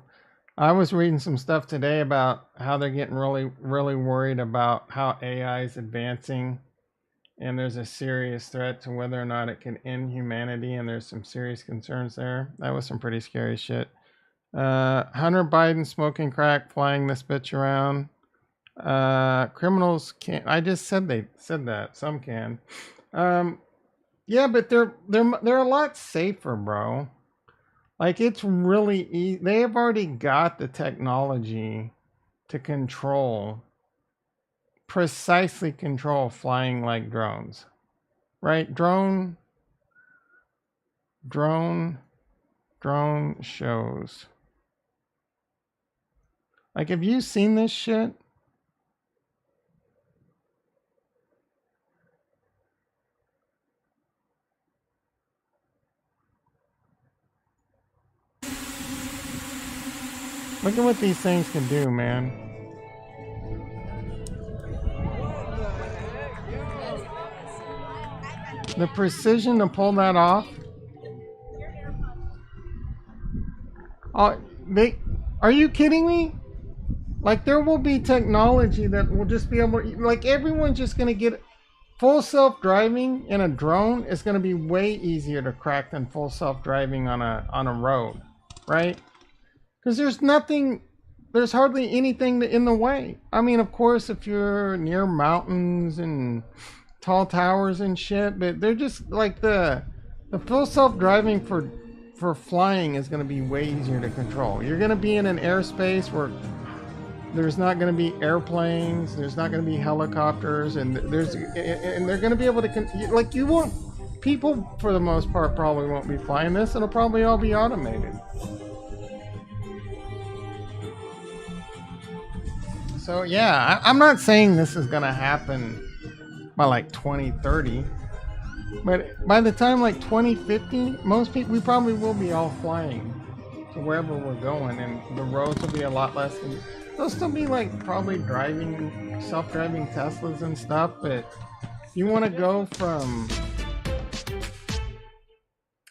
I was reading some stuff today about how they're getting really, really worried about how AI is advancing. And there's a serious threat to whether or not it can end humanity. And there's some serious concerns there. That was some pretty scary shit. Hunter Biden smoking crack, flying this bitch around. Criminals can't. I just said they said that. Some can. Yeah, but they're a lot safer, bro. Like, it's really easy. They have already got the technology to precisely control flying like drones, right? Drone shows. Like, have you seen this shit? Look at what these things can do, man. The precision to pull that off. Oh, are you kidding me? Like, there will be technology that will just be able to, like, everyone's just going to get full self-driving in a drone is going to be way easier to crack than full self-driving on a road, right? Because there's hardly anything in the way. I mean, of course, if you're near mountains and tall towers and shit, but they're just like the full self-driving for flying is going to be way easier to control. You're going to be in an airspace where there's not going to be airplanes, there's not going to be helicopters, and they're going to be able to like, you won't, people for the most part probably won't be flying this. It'll probably all be automated. So yeah, I'm not saying this is gonna happen by like 2030, but by the time like 2050, most people, we probably will be all flying to wherever we're going, and the roads will be a lot less. There'll still be like probably self-driving Teslas and stuff, but you want to go from,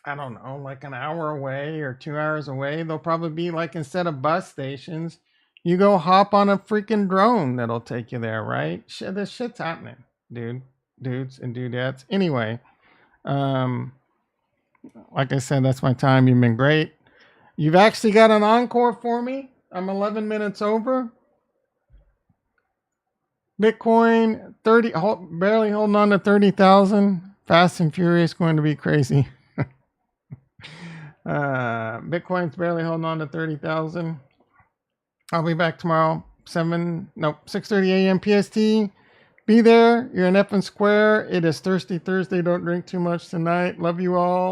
I don't know, like an hour away or 2 hours away, they'll probably be like, instead of bus stations, you go hop on a freaking drone that'll take you there, right? This shit's happening, dude. dudes and dudettes. Anyway, like I said, that's my time. You've been great. You've actually got an encore for me. I'm 11 minutes over. Bitcoin 30, barely holding on to 30,000. Fast and furious, going to be crazy. Bitcoin's barely holding on to 30,000. I'll be back tomorrow, 6:30 a.m. PST. Be there. You're in F and Square. It is Thirsty Thursday. Don't drink too much tonight. Love you all.